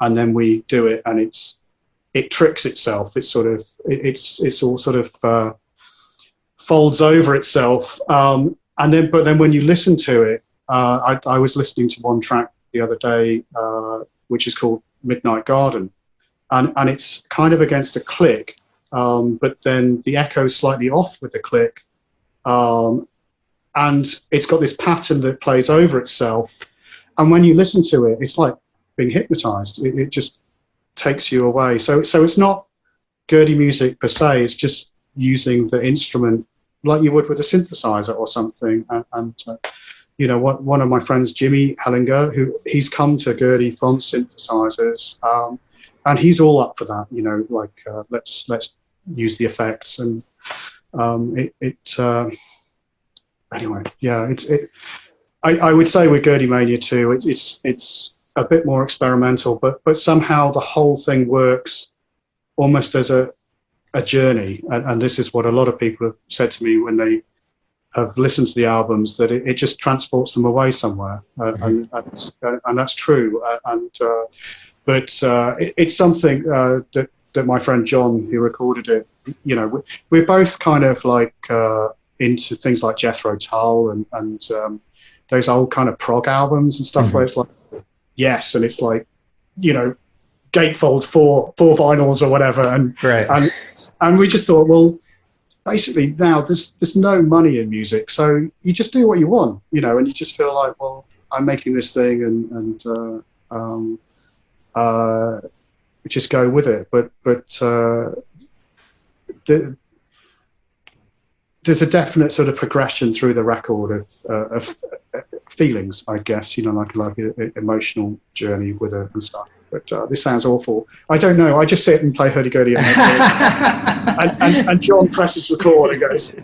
and then we do it, and it tricks itself. It's sort of, it's all sort of folds over itself. But then when you listen to it, I was listening to one track the other day, which is called Midnight Garden, and it's kind of against a click, but then the echo is slightly off with the click, and it's got this pattern that plays over itself. And when you listen to it, it's like being hypnotized. It just takes you away. So it's not Gurdy music per se. It's just using the instrument like you would with a synthesizer or something. And one of my friends, Jimmy Hellinger, he's come to Gurdy from synthesizers, and he's all up for that. Let's use the effects, and anyway, yeah. I would say with Gurdy Mania 2, it's a bit more experimental, but somehow the whole thing works almost as a journey. And this is what a lot of people have said to me when they have listened to the albums, that it just transports them away somewhere. And that's true. But it's something that my friend John, who recorded it, we're both kind of like into things like Jethro Tull and those old kind of prog albums and stuff, where it's like, yes, and it's like, gatefold four vinyls or whatever, and we just thought, well, basically now there's no money in music, so you just do what you want, and you just feel like, well, I'm making this thing, and just go with it. But there's a definite sort of progression through the record of feelings, I guess, like an emotional journey with it and stuff. But this sounds awful. I don't know. I just sit and play Hurdy Gurdy, and John presses record and goes,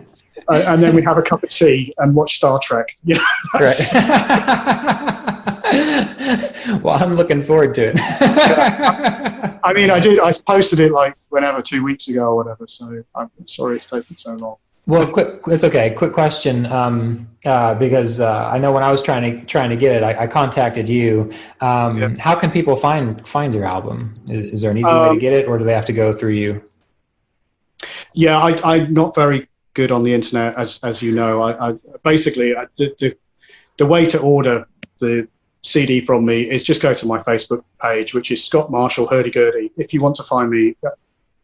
and then we have a cup of tea and watch Star Trek. Right. Well, I'm looking forward to it. I mean, I posted it like 2 weeks ago or whatever. So I'm sorry it's taken so long. Well, it's okay. Quick question, because I know when I was trying to get it, I contacted you. How can people find your album? Is there an easy way to get it, or do they have to go through you? Yeah, I'm not very good on the internet, as you know. I basically the way to order the CD from me is just go to my Facebook page, which is Scott Marshall Hurdy Gurdy. If you want to find me,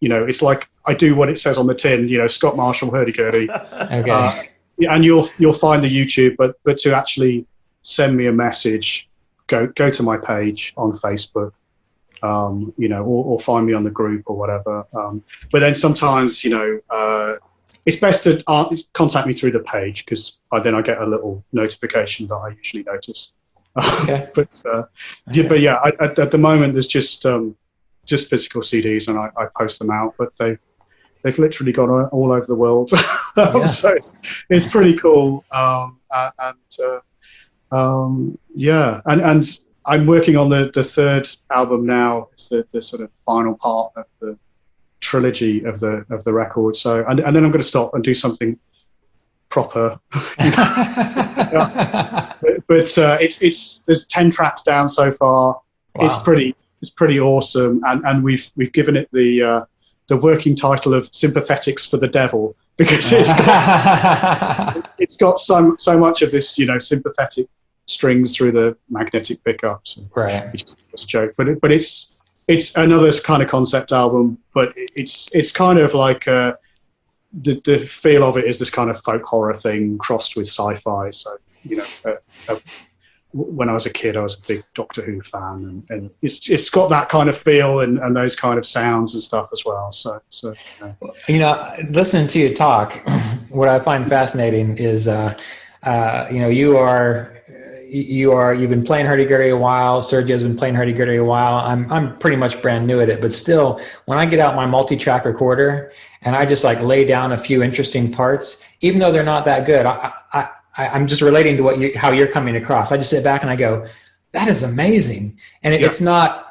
it's like I do what it says on the tin, Scott Marshall Hurdy Gurdy. Okay. And you'll find the YouTube, but to actually send me a message, go to my page on Facebook, or find me on the group or whatever. But then sometimes, it's best to contact me through the page, because then I get a little notification that I usually notice. Okay. But yeah, at the moment there's just physical CDs, and I post them out, but they've literally gone all over the world. So it's pretty cool. And I'm working on the third album now. It's the sort of final part of the trilogy of the record. So and then I'm going to stop and do something proper. But it's there's 10 tracks down so far. Wow. It's pretty awesome, and we've given it the working title of Sympathetics for the Devil, because it's got so much of this, sympathetic strings through the magnetic pickups. Right. Which is a joke, but it's another kind of concept album, but it's kind of like the feel of it is this kind of folk horror thing crossed with sci-fi. So when I was a kid, I was a big Doctor Who fan, and it's got that kind of feel and those kind of sounds and stuff as well. So listening to you talk, what I find fascinating is you are you've been playing Hurdy Gurdy a while. Sergio's been playing Hurdy Gurdy a while. I'm pretty much brand new at it, but still, when I get out my multi-track recorder and I just like lay down a few interesting parts, even though they're not that good, I'm just relating to how you're coming across. I just sit back and I go, that is amazing. And it's not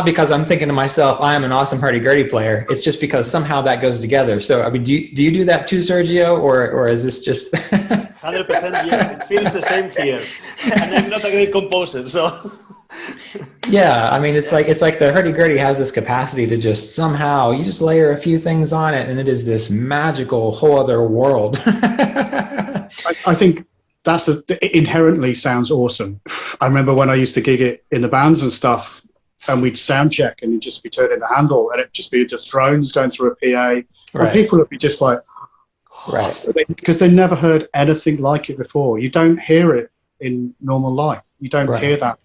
because I'm thinking to myself, I am an awesome hurdy-gurdy player. It's just because somehow that goes together. So, I mean, do you do that too, Sergio, or is this just? 100% yes. It feels the same here, and I'm not a great composer, so. Yeah, I mean, it's like the hurdy-gurdy has this capacity to just somehow you just layer a few things on it, and it is this magical whole other world. I think it inherently sounds awesome. I remember when I used to gig it in the bands and stuff. And we'd sound check and you'd just be turning the handle and it'd just be drones going through a PA. And people would be just like, because they never heard anything like it before. You don't hear it in normal life. You don't hear that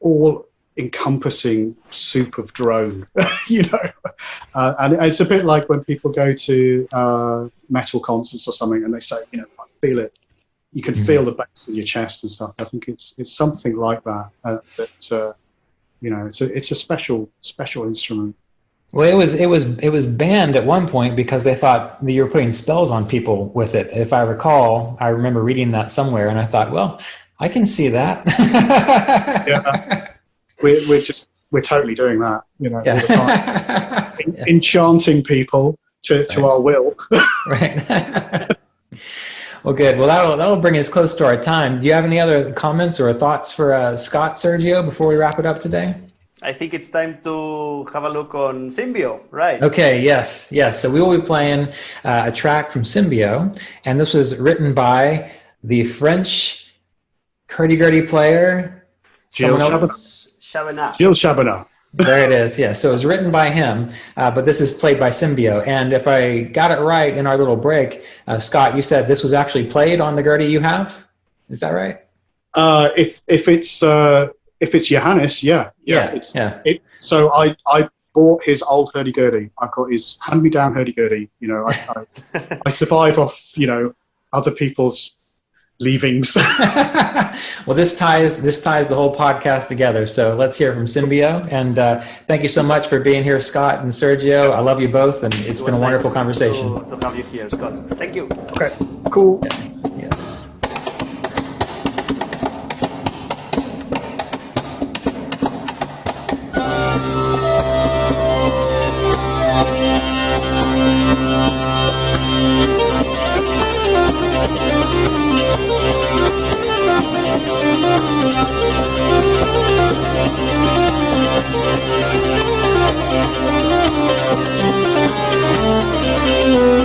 all encompassing soup of drone, you know. And it's a bit like when people go to metal concerts or something and they say, you know, I feel it. You can feel the bass in your chest and stuff. I think it's something like that, you know, it's a special instrument. Well, it was banned at one point because they thought that you were putting spells on people with it. If I recall, I remember reading that somewhere, and I thought, well, I can see that. Yeah, we're totally doing that, you know, all the time. Enchanting people to our will. Right. Well, good. Well, that'll bring us close to our time. Do you have any other comments or thoughts for Scott, Sergio, before we wrap it up today? I think it's time to have a look on Symbio, right? Okay, yes. So we will be playing a track from Symbio, and this was written by the French hurdy-gurdy player, Gilles Chabenat. Gilles Chabenat. There it is. Yeah. So it was written by him, but this is played by Symbio. And if I got it right in our little break, Scott, you said this was actually played on the Gurdy you have. Is that right? If it's Johannes, yeah. So I bought his old hurdy gurdy. I got his hand-me-down hurdy gurdy. You know, I survive off, you know, other people's leavings. Well, this ties the whole podcast together. So let's hear from Symbio. And thank you so much for being here, Scott and Sergio. I love you both, and it's been a wonderful conversation. To have you here, Scott. Thank you. Okay, cool. Yeah. Yes. Thank you.